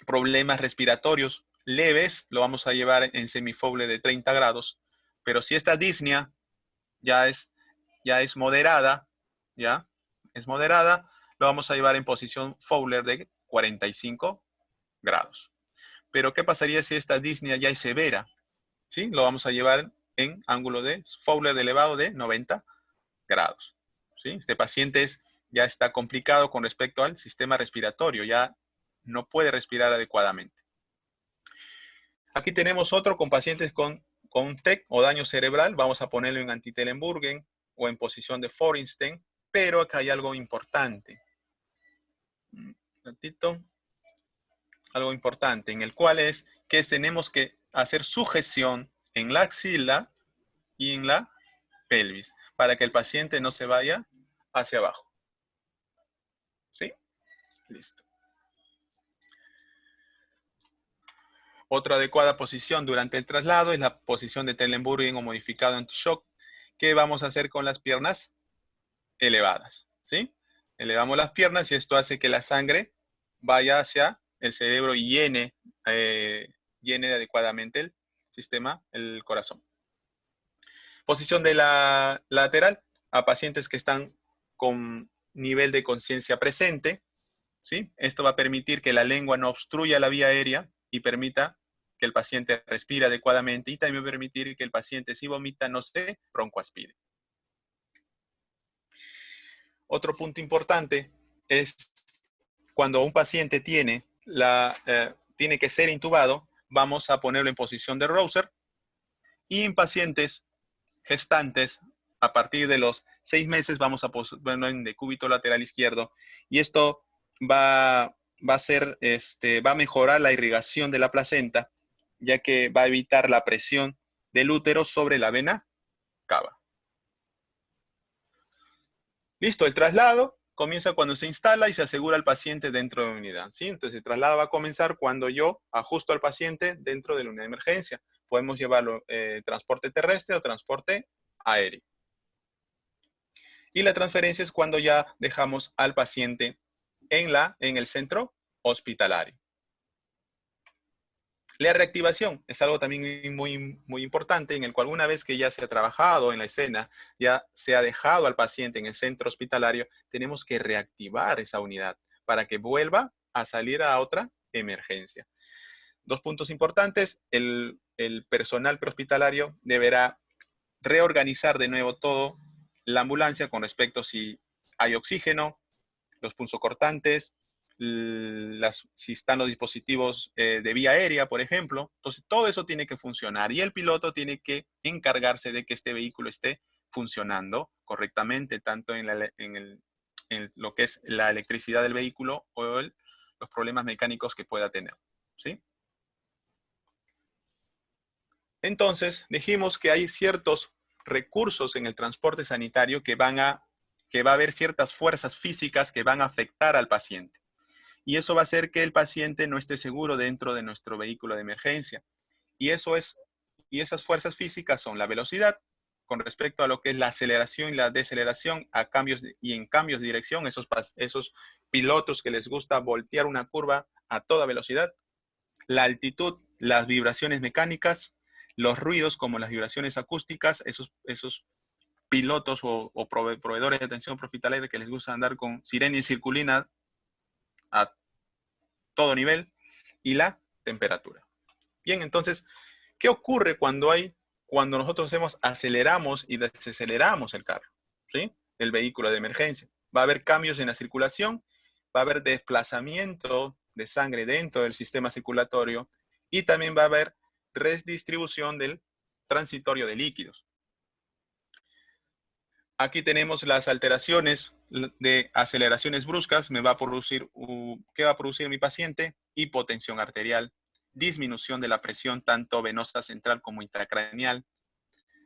problemas respiratorios leves, lo vamos a llevar en semifowler de 30 grados. Pero si esta disnea ya es moderada, lo vamos a llevar en posición Fowler de 45 grados. Pero ¿qué pasaría si esta disnea ya es severa? ¿Sí? Lo vamos a llevar en ángulo de Fowler de elevado de 90 grados. ¿Sí? Este paciente ya está complicado con respecto al sistema respiratorio, ya no puede respirar adecuadamente. Aquí tenemos otro con pacientes con TEC o daño cerebral. Vamos a ponerlo en Antitellenburgen o en posición de Feuerstein, pero acá hay algo importante. Un ratito. Algo importante, en el cual es que tenemos que hacer sujeción en la axila y en la pelvis, para que el paciente no se vaya hacia abajo. ¿Sí? Listo. Otra adecuada posición durante el traslado es la posición de Tellenburgen o modificado anti-shock, que vamos a hacer con las piernas elevadas. ¿Sí? Elevamos las piernas y esto hace que la sangre vaya hacia el cerebro y llene adecuadamente el sistema, el corazón. Posición de la lateral a pacientes que están con nivel de conciencia presente. ¿Sí? Esto va a permitir que la lengua no obstruya la vía aérea y permita que el paciente respire adecuadamente y también permitir que el paciente, si vomita, no se broncoaspire. Otro punto importante es cuando un paciente tiene que ser intubado, vamos a ponerlo en posición de Rouser, y en pacientes gestantes, a partir de los 6 meses, vamos a ponerlo en decúbito lateral izquierdo, y esto va a mejorar la irrigación de la placenta, ya que va a evitar la presión del útero sobre la vena cava. Listo, el traslado comienza cuando se instala y se asegura al paciente dentro de la unidad, ¿sí? Entonces el traslado va a comenzar cuando yo ajusto al paciente dentro de la unidad de emergencia. Podemos llevarlo transporte terrestre o transporte aéreo. Y la transferencia es cuando ya dejamos al paciente en el centro hospitalario. La reactivación es algo también muy, muy importante, en el cual una vez que ya se ha trabajado en la escena, ya se ha dejado al paciente en el centro hospitalario, tenemos que reactivar esa unidad para que vuelva a salir a otra emergencia. 2 puntos importantes: el personal prehospitalario deberá reorganizar de nuevo todo la ambulancia con respecto a si hay oxígeno, los punzocortantes, si están los dispositivos de vía aérea, por ejemplo. Entonces, todo eso tiene que funcionar y el piloto tiene que encargarse de que este vehículo esté funcionando correctamente, tanto en lo que es la electricidad del vehículo o los problemas mecánicos que pueda tener. ¿Sí? Entonces, dijimos que hay ciertos recursos en el transporte sanitario que va a haber ciertas fuerzas físicas que van a afectar al paciente. Y eso va a hacer que el paciente no esté seguro dentro de nuestro vehículo de emergencia. Y esas fuerzas físicas son la velocidad, con respecto a lo que es la aceleración y la deceleración, en cambios de dirección, esos pilotos que les gusta voltear una curva a toda velocidad, la altitud, las vibraciones mecánicas, los ruidos como las vibraciones acústicas, esos pilotos o proveedores de atención prehospitalaria que les gusta andar con sirena y circulina a todo nivel, y la temperatura. Bien, entonces, ¿qué ocurre cuando nosotros aceleramos y desaceleramos el carro? ¿Sí? El vehículo de emergencia. Va a haber cambios en la circulación, va a haber desplazamiento de sangre dentro del sistema circulatorio y también va a haber redistribución del transitorio de líquidos. Aquí tenemos las alteraciones de aceleraciones bruscas. ¿Qué va a producir mi paciente? Hipotensión arterial, disminución de la presión tanto venosa central como intracraneal,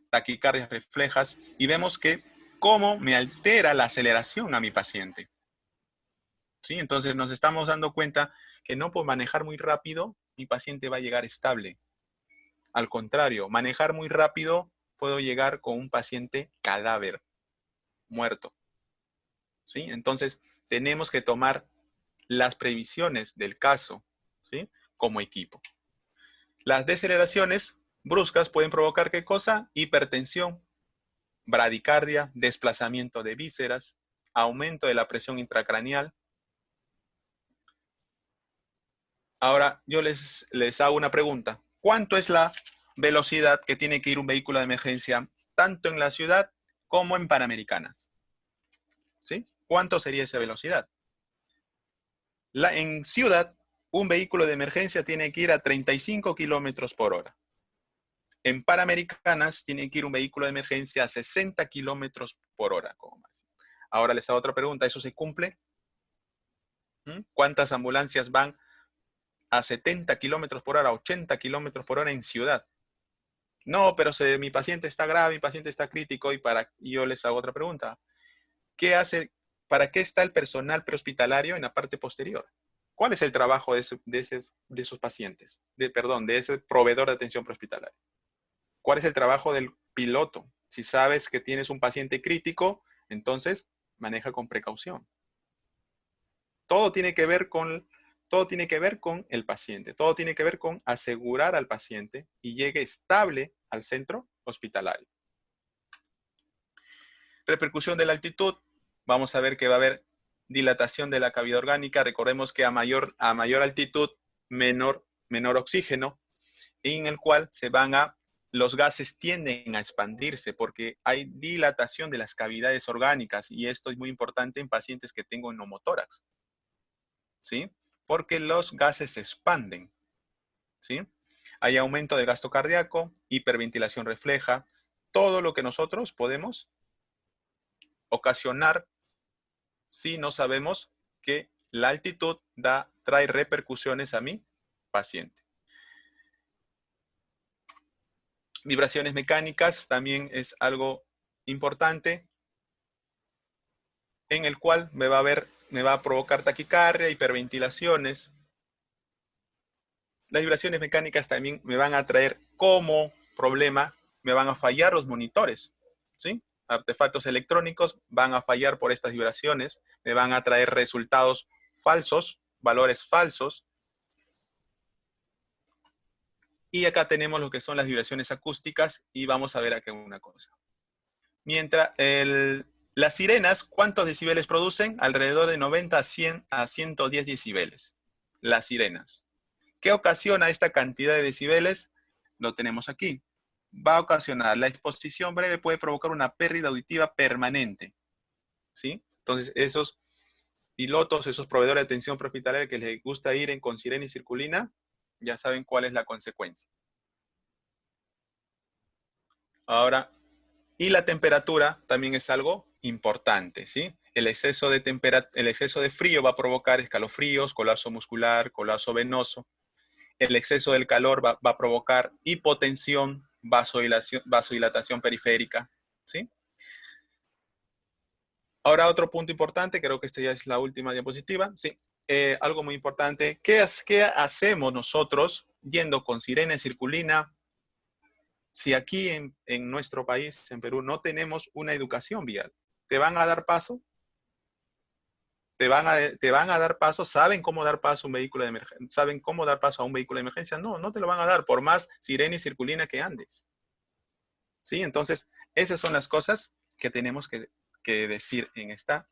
taquicardias reflejas, y vemos que cómo me altera la aceleración a mi paciente. ¿Sí? Entonces nos estamos dando cuenta que no por manejar muy rápido mi paciente va a llegar estable. Al contrario, manejar muy rápido puedo llegar con un paciente cadáver, muerto. ¿Sí? Entonces, tenemos que tomar las previsiones del caso, ¿sí? Como equipo. Las deceleraciones bruscas pueden provocar ¿qué cosa? Hipertensión, bradicardia, desplazamiento de vísceras, aumento de la presión intracraneal. Ahora, yo les hago una pregunta. ¿Cuánto es la velocidad que tiene que ir un vehículo de emergencia tanto en la ciudad como en Panamericanas? ¿Sí? ¿Cuánto sería esa velocidad? En ciudad un vehículo de emergencia tiene que ir a 35 kilómetros por hora. En Panamericanas tiene que ir un vehículo de emergencia a 60 kilómetros por hora, como máximo. Ahora les hago otra pregunta, ¿eso se cumple? ¿Cuántas ambulancias van a 70 kilómetros por hora, 80 kilómetros por hora en ciudad? No, pero mi paciente está grave, mi paciente está crítico, y yo les hago otra pregunta. ¿Para qué está el personal prehospitalario en la parte posterior? ¿Cuál es el trabajo de esos pacientes? De ese proveedor de atención prehospitalaria. ¿Cuál es el trabajo del piloto? Si sabes que tienes un paciente crítico, entonces maneja con precaución. Todo tiene que ver con el paciente. Todo tiene que ver con asegurar al paciente y llegue estable al centro hospitalario. Repercusión de la altitud. Vamos a ver que va a haber dilatación de la cavidad orgánica. Recordemos que a mayor altitud, menor oxígeno, en el cual los gases tienden a expandirse porque hay dilatación de las cavidades orgánicas, y esto es muy importante en pacientes que tengan neumotórax, ¿sí? Porque los gases se expanden, ¿sí? Hay aumento del gasto cardíaco, hiperventilación refleja, todo lo que nosotros podemos ocasionar si no sabemos que la altitud trae repercusiones a mi paciente. Vibraciones mecánicas también es algo importante, en el cual me va a provocar taquicardia, hiperventilaciones. Las vibraciones mecánicas también me van a traer como problema, me van a fallar los monitores, ¿sí? Artefactos electrónicos van a fallar por estas vibraciones, me van a traer resultados falsos, valores falsos. Y acá tenemos lo que son las vibraciones acústicas, y vamos a ver acá una cosa. Mientras las sirenas, ¿cuántos decibeles producen? Alrededor de 90 a 100 a 110 decibeles. Las sirenas. ¿Qué ocasiona esta cantidad de decibeles? Lo tenemos aquí. Va a ocasionar la exposición breve, puede provocar una pérdida auditiva permanente, ¿sí? Entonces, esos pilotos, esos proveedores de atención prehospitalaria que les gusta ir con sirena y circulina, ya saben cuál es la consecuencia. Ahora, y la temperatura también es algo importante, ¿sí? El exceso de frío va a provocar escalofríos, colapso muscular, colapso venoso. El exceso del calor va a provocar hipotensión, vasodilatación periférica, ¿sí? Ahora, otro punto importante, creo que esta ya es la última diapositiva, ¿sí? Algo muy importante, ¿qué hacemos nosotros yendo con sirena y circulina si aquí en nuestro país, en Perú, no tenemos una educación vial? ¿Te van a dar paso? ¿Te van a dar paso? ¿Saben cómo dar paso a un vehículo de emergencia? ¿Saben cómo dar paso a un vehículo de emergencia? No, no te lo van a dar por más sirena y circulina que andes, ¿sí? Entonces, esas son las cosas que tenemos que decir en esta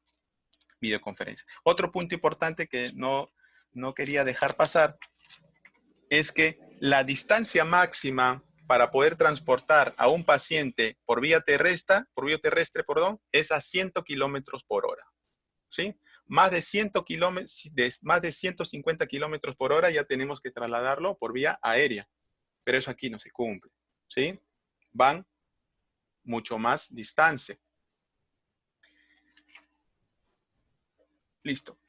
videoconferencia. Otro punto importante que no quería dejar pasar es que la distancia máxima para poder transportar a un paciente por vía terrestre, es a 100 kilómetros por hora, ¿sí? Más de 150 kilómetros por hora ya tenemos que trasladarlo por vía aérea, pero eso aquí no se cumple, ¿sí? Van mucho más distancia. Listo.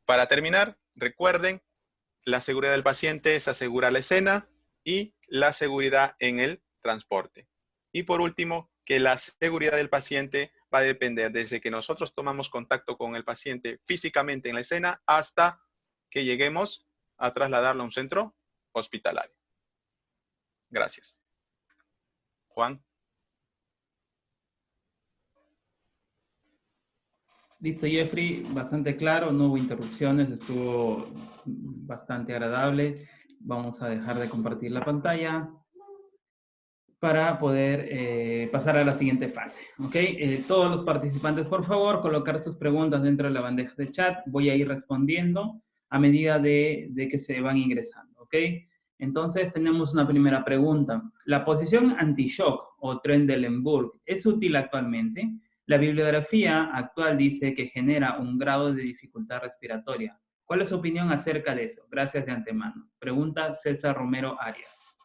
Para terminar, recuerden, la seguridad del paciente es asegurar la escena y la seguridad en el transporte. Y por último, que la seguridad del paciente va a depender desde que nosotros tomamos contacto con el paciente físicamente en la escena hasta que lleguemos a trasladarlo a un centro hospitalario. Gracias. Juan. Listo, Jeffrey, bastante claro, no hubo interrupciones, estuvo bastante agradable. Vamos a dejar de compartir la pantalla para poder pasar a la siguiente fase, ¿ok? Todos los participantes, por favor, colocar sus preguntas dentro de la bandeja de chat. Voy a ir respondiendo a medida de que se van ingresando, ¿ok? Entonces, tenemos una primera pregunta. ¿La posición anti-shock o Trendelenburg es útil actualmente? La bibliografía actual dice que genera un grado de dificultad respiratoria. ¿Cuál es su opinión acerca de eso? Gracias de antemano. Pregunta César Romero Arias.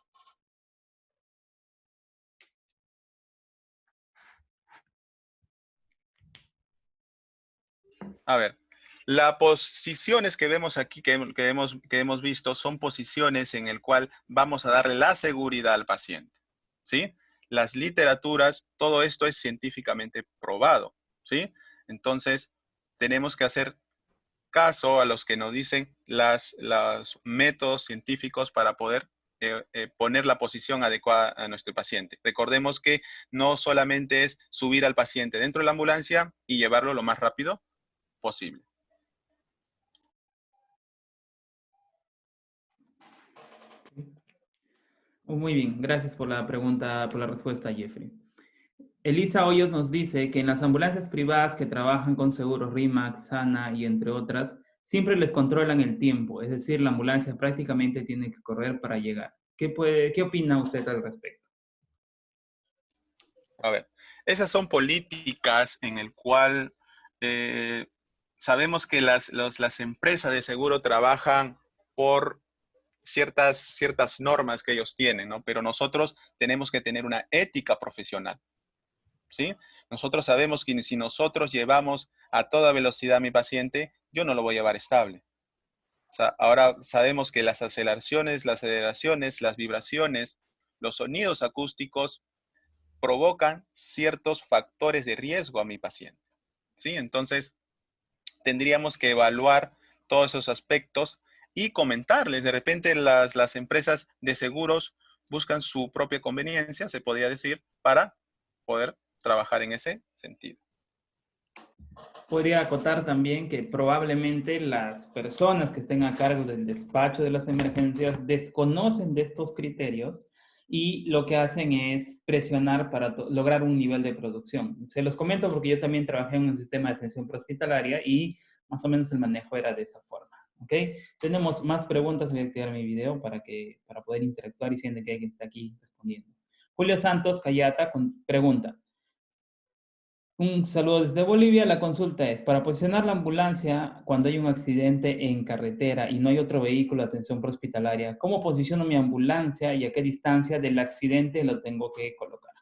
A ver, las posiciones que vemos aquí, que hemos visto, son posiciones en el cual vamos a darle la seguridad al paciente, ¿sí? Las literaturas, todo esto es científicamente probado, ¿sí? Entonces, tenemos que hacer caso a los que nos dicen los métodos científicos para poder poner la posición adecuada a nuestro paciente. Recordemos que no solamente es subir al paciente dentro de la ambulancia y llevarlo lo más rápido posible. Muy bien, gracias por la pregunta, por la respuesta, Jeffrey. Elisa Hoyos nos dice que en las ambulancias privadas que trabajan con seguros RIMAX, SANA y entre otras, siempre les controlan el tiempo, es decir, la ambulancia prácticamente tiene que correr para llegar. ¿Qué opina usted al respecto? A ver, esas son políticas en el cual eh, sabemos que las empresas de seguro trabajan por ciertas normas que ellos tienen, ¿no? Pero nosotros tenemos que tener una ética profesional, ¿sí? Nosotros sabemos que si nosotros llevamos a toda velocidad a mi paciente, yo no lo voy a llevar estable. O sea, ahora sabemos que las aceleraciones, las vibraciones, los sonidos acústicos provocan ciertos factores de riesgo a mi paciente, ¿sí? Entonces, tendríamos que evaluar todos esos aspectos y comentarles. De repente, las empresas de seguros buscan su propia conveniencia, se podría decir, para poder trabajar en ese sentido. Podría acotar también que probablemente las personas que estén a cargo del despacho de las emergencias desconocen de estos criterios y lo que hacen es presionar para lograr un nivel de producción. Se los comento porque yo también trabajé en un sistema de atención prehospitalaria y más o menos el manejo era de esa forma. ¿Ok? Tenemos más preguntas, voy a activar mi video para poder interactuar y sienten que alguien está aquí respondiendo. Julio Santos Cayata pregunta. Un saludo desde Bolivia. La consulta es, para posicionar la ambulancia cuando hay un accidente en carretera y no hay otro vehículo de atención prehospitalaria, ¿cómo posiciono mi ambulancia y a qué distancia del accidente lo tengo que colocar?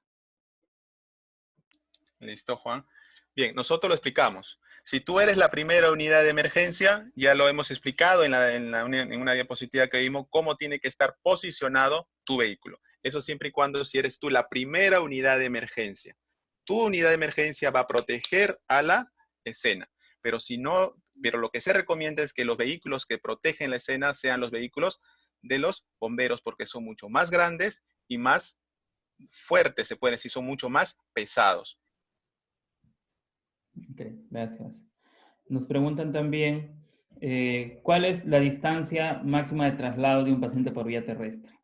¿Listo, Juan? Bien, nosotros lo explicamos. Si tú eres la primera unidad de emergencia, ya lo hemos explicado en una diapositiva que vimos, cómo tiene que estar posicionado tu vehículo. Eso siempre y cuando si eres tú la primera unidad de emergencia. Tu unidad de emergencia va a proteger a la escena, pero si no, pero lo que se recomienda es que los vehículos que protegen la escena sean los vehículos de los bomberos, porque son mucho más grandes y más fuertes, se puede decir, son mucho más pesados. Ok, gracias. Nos preguntan también, ¿cuál es la distancia máxima de traslado de un paciente por vía terrestre?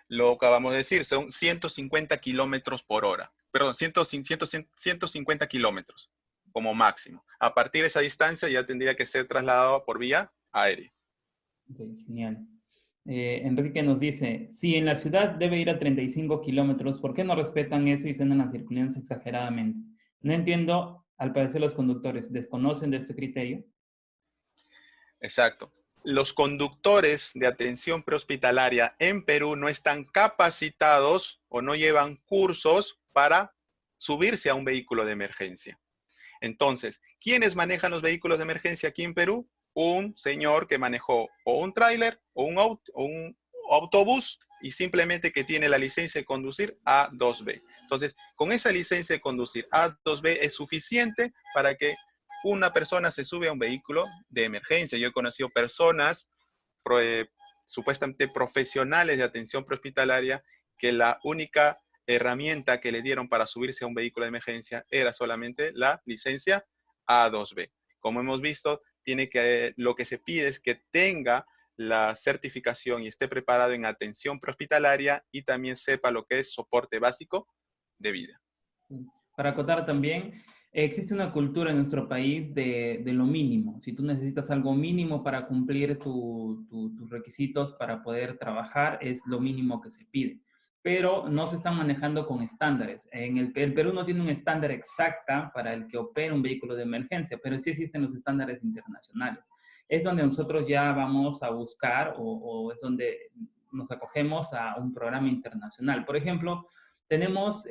Lo acabamos de decir, son 150 kilómetros por hora. Perdón, 150 kilómetros como máximo. A partir de esa distancia ya tendría que ser trasladado por vía aérea. Ok, genial. Enrique nos dice, si en la ciudad debe ir a 35 kilómetros, ¿por qué no respetan eso y suenan las circunstancias exageradamente? No entiendo, al parecer los conductores desconocen de este criterio. Exacto. Los conductores de atención prehospitalaria en Perú no están capacitados o no llevan cursos para subirse a un vehículo de emergencia. Entonces, ¿quiénes manejan los vehículos de emergencia aquí en Perú? Un señor que manejó o un tráiler o un autobús y simplemente que tiene la licencia de conducir A2B. Entonces, con esa licencia de conducir A2B es suficiente para que una persona se sube a un vehículo de emergencia. Yo he conocido personas supuestamente profesionales de atención prehospitalaria que la única herramienta que le dieron para subirse a un vehículo de emergencia era solamente la licencia A2B. Como hemos visto, lo que se pide es que tenga la certificación y esté preparado en atención prehospitalaria y también sepa lo que es soporte básico de vida. Para acotar también, existe una cultura en nuestro país de lo mínimo. Si tú necesitas algo mínimo para cumplir tus requisitos para poder trabajar, es lo mínimo que se pide. pero no se están manejando con estándares. El Perú no tiene un estándar exacta para el que opera un vehículo de emergencia, pero sí existen los estándares internacionales. Es donde nosotros ya vamos a buscar o es donde nos acogemos a un programa internacional. Por ejemplo, tenemos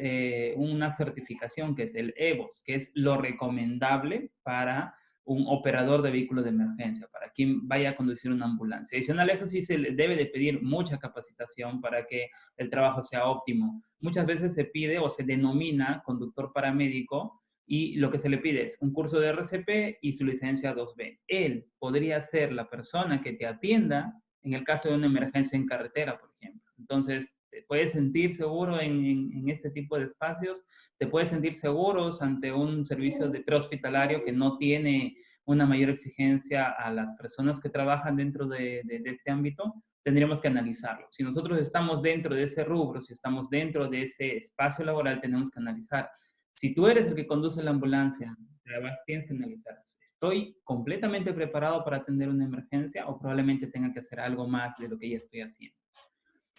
una certificación que es el EVOS, que es lo recomendable para un operador de vehículos de emergencia, para quien vaya a conducir una ambulancia. Adicional a eso sí se le debe de pedir mucha capacitación para que el trabajo sea óptimo. Muchas veces se pide o se denomina conductor paramédico y lo que se le pide es un curso de RCP y su licencia 2B. Él podría ser la persona que te atienda en el caso de una emergencia en carretera, por ejemplo. Entonces, te puedes sentir seguro en este tipo de espacios, te puedes sentir seguros ante un servicio de prehospitalario que no tiene una mayor exigencia a las personas que trabajan dentro de este ámbito, tendríamos que analizarlo. Si nosotros estamos dentro de ese rubro, si estamos dentro de ese espacio laboral, tenemos que analizar. Si tú eres el que conduce la ambulancia, además tienes que analizar, ¿estoy completamente preparado para atender una emergencia o probablemente tenga que hacer algo más de lo que ya estoy haciendo?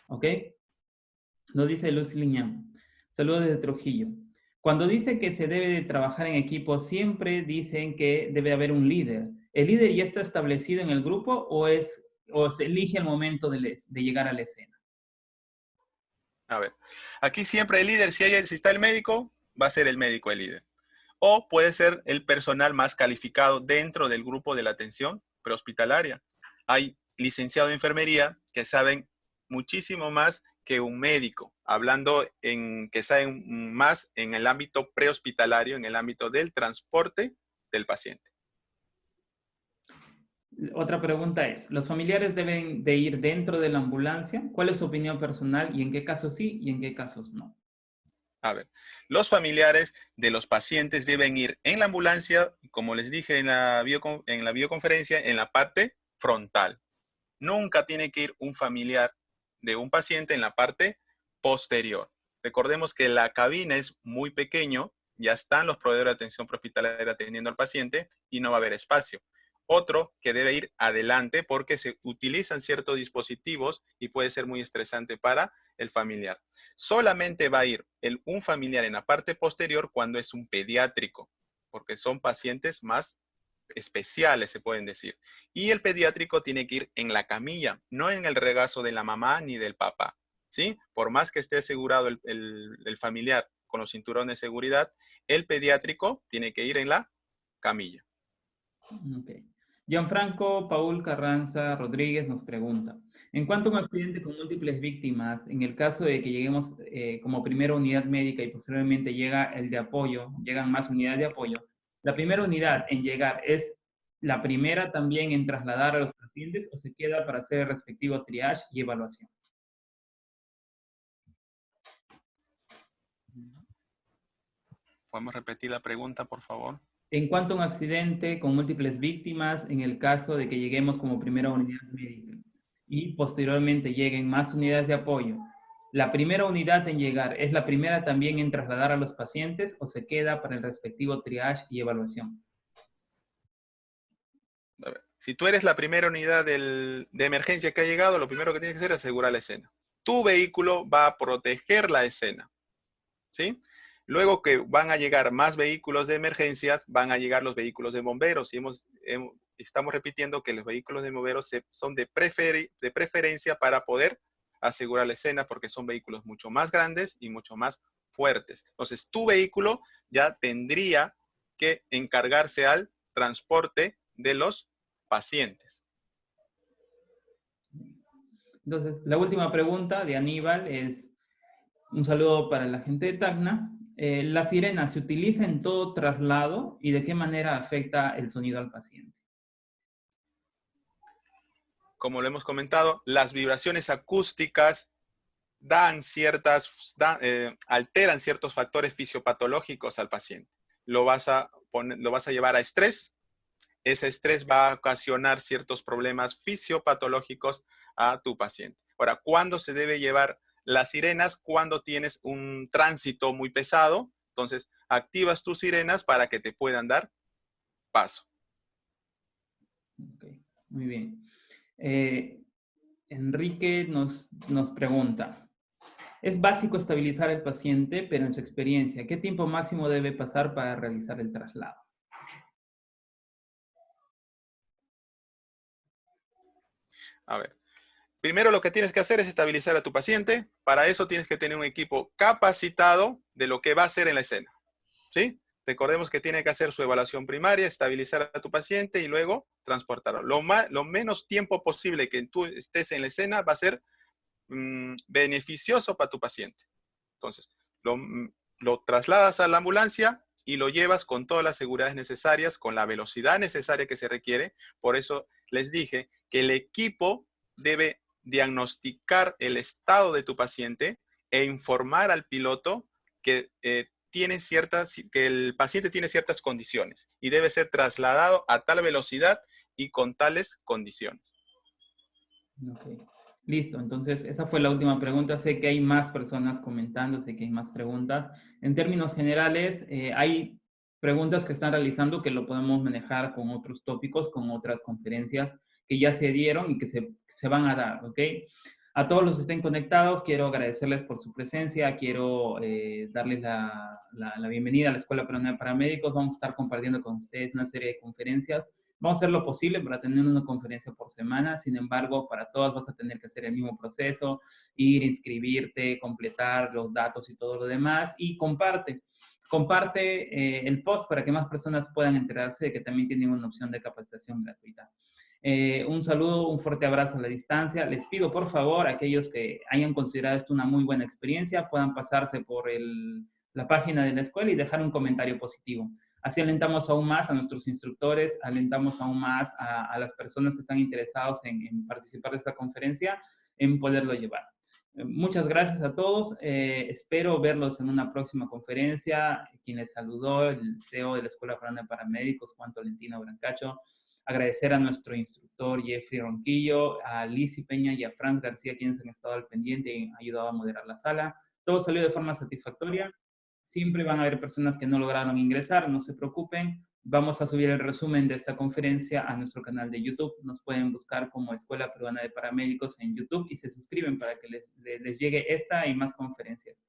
¿Ok? Nos dice Lucy Liñán. Saludos desde Trujillo. Cuando dice que se debe de trabajar en equipo, siempre dicen que debe haber un líder. ¿El líder ya está establecido en el grupo o se elige al momento de llegar a la escena? A ver, aquí siempre el líder, si está el médico, va a ser el médico el líder. O puede ser el personal más calificado dentro del grupo de la atención prehospitalaria. Hay licenciados en enfermería que saben muchísimo más que un médico, hablando en que saben más en el ámbito prehospitalario, en el ámbito del transporte del paciente. Otra pregunta es, ¿los familiares deben de ir dentro de la ambulancia? ¿Cuál es su opinión personal y en qué casos sí y en qué casos no? A ver, los familiares de los pacientes deben ir en la ambulancia, como les dije en la videoconferencia, en la parte frontal. Nunca tiene que ir un familiar de un paciente en la parte posterior. Recordemos que la cabina es muy pequeño, ya están los proveedores de atención prehospitalaria atendiendo al paciente y no va a haber espacio. Otro que debe ir adelante porque se utilizan ciertos dispositivos y puede ser muy estresante para el familiar. Solamente va a ir un familiar en la parte posterior cuando es un pediátrico, porque son pacientes más especiales, se pueden decir. Y el pediátrico tiene que ir en la camilla, no en el regazo de la mamá ni del papá. ¿Sí? Por más que esté asegurado el familiar con los cinturones de seguridad, el pediátrico tiene que ir en la camilla. Okay. Gianfranco Paul Carranza Rodríguez nos pregunta, en cuanto a un accidente con múltiples víctimas, en el caso de que lleguemos como primera unidad médica y posteriormente llega el de apoyo, llegan más unidades de apoyo, ¿la primera unidad en llegar es la primera también en trasladar a los pacientes o se queda para hacer el respectivo triage y evaluación? ¿Podemos repetir la pregunta, por favor? En cuanto a un accidente con múltiples víctimas, en el caso de que lleguemos como primera unidad médica y posteriormente lleguen más unidades de apoyo, ¿la primera unidad en llegar es la primera también en trasladar a los pacientes o se queda para el respectivo triage y evaluación? A ver, si tú eres la primera unidad de emergencia que ha llegado, lo primero que tienes que hacer es asegurar la escena. Tu vehículo va a proteger la escena. ¿Sí? Luego que van a llegar más vehículos de emergencias, van a llegar los vehículos de bomberos. Y estamos repitiendo que los vehículos de bomberos son de preferencia para poder asegurar la escena porque son vehículos mucho más grandes y mucho más fuertes. Entonces, tu vehículo ya tendría que encargarse al transporte de los pacientes. Entonces, la última pregunta de Aníbal es, un saludo para la gente de Tacna. ¿La sirena se utiliza en todo traslado y de qué manera afecta el sonido al paciente? Como lo hemos comentado, las vibraciones acústicas alteran ciertos factores fisiopatológicos al paciente. Lo vas a llevar a estrés. Ese estrés va a ocasionar ciertos problemas fisiopatológicos a tu paciente. Ahora, ¿cuándo se debe llevar las sirenas? Cuando tienes un tránsito muy pesado, entonces activas tus sirenas para que te puedan dar paso. Okay, muy bien. Enrique nos pregunta, Es básico estabilizar al paciente, pero en su experiencia, ¿qué tiempo máximo debe pasar para realizar el traslado? A ver, primero lo que tienes que hacer es estabilizar a tu paciente. Para eso tienes que tener un equipo capacitado de lo que va a hacer en la escena, ¿sí? Recordemos que tiene que hacer su evaluación primaria, estabilizar a tu paciente y luego transportarlo. Lo menos tiempo posible que tú estés en la escena va a ser beneficioso para tu paciente. Entonces, lo trasladas a la ambulancia y lo llevas con todas las seguridades necesarias, con la velocidad necesaria que se requiere. Por eso les dije que el equipo debe diagnosticar el estado de tu paciente e informar al piloto que, que el paciente tiene ciertas condiciones y debe ser trasladado a tal velocidad y con tales condiciones. Ok. Listo, entonces esa fue la última pregunta. Sé que hay más personas comentando, sé que hay más preguntas. En términos generales, hay preguntas que están realizando que lo podemos manejar con otros tópicos, con otras conferencias que ya se dieron y que se van a dar, ¿ok? A todos los que estén conectados, quiero agradecerles por su presencia, quiero darles la bienvenida a la Escuela Peruana de Paramédicos. Vamos a estar compartiendo con ustedes una serie de conferencias. Vamos a hacer lo posible para tener una conferencia por semana, sin embargo, para todas vas a tener que hacer el mismo proceso, ir, inscribirte, completar los datos y todo lo demás, y comparte el post para que más personas puedan enterarse de que también tienen una opción de capacitación gratuita. Un saludo, un fuerte abrazo a la distancia. Les pido, por favor, a aquellos que hayan considerado esto una muy buena experiencia, puedan pasarse por la página de la escuela y dejar un comentario positivo. Así alentamos aún más a nuestros instructores, alentamos aún más a las personas que están interesados en participar de esta conferencia, en poderlo llevar. Muchas gracias a todos. Espero verlos en una próxima conferencia. Quien les saludó, el CEO de la Escuela Peruana de Paramédicos, Juan Tolentino Brancacho. Agradecer a nuestro instructor Jeffrey Ronquillo, a Lizzy Peña y a Franz García, quienes han estado al pendiente y han ayudado a moderar la sala. Todo salió de forma satisfactoria. Siempre van a haber personas que no lograron ingresar, no se preocupen. Vamos a subir el resumen de esta conferencia a nuestro canal de YouTube. Nos pueden buscar como Escuela Peruana de Paramédicos en YouTube y se suscriben para que les llegue esta y más conferencias.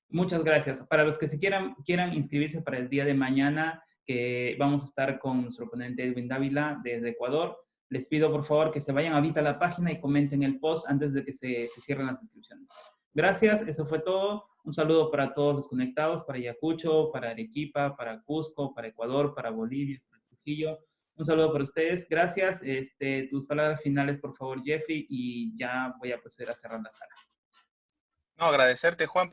Muchas gracias. Para los que quieran inscribirse para el día de mañana, que vamos a estar con nuestro ponente Edwin Dávila desde Ecuador, les pido por favor que se vayan ahorita a la página y comenten el post antes de que se cierren las inscripciones. Gracias, eso fue todo. Un saludo para todos los conectados, para Ayacucho, para Arequipa, para Cusco, para Ecuador, para Bolivia, para Trujillo. Un saludo para ustedes. Gracias. Tus palabras finales, por favor, Jeffrey, y ya voy a proceder a cerrar la sala. No, agradecerte, Juan,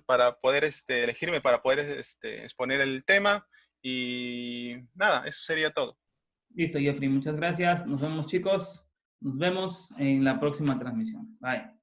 para poder elegirme, para poder exponer el tema. Y nada, eso sería todo. Listo, Jeffrey, muchas gracias. Nos vemos, chicos. Nos vemos en la próxima transmisión. Bye.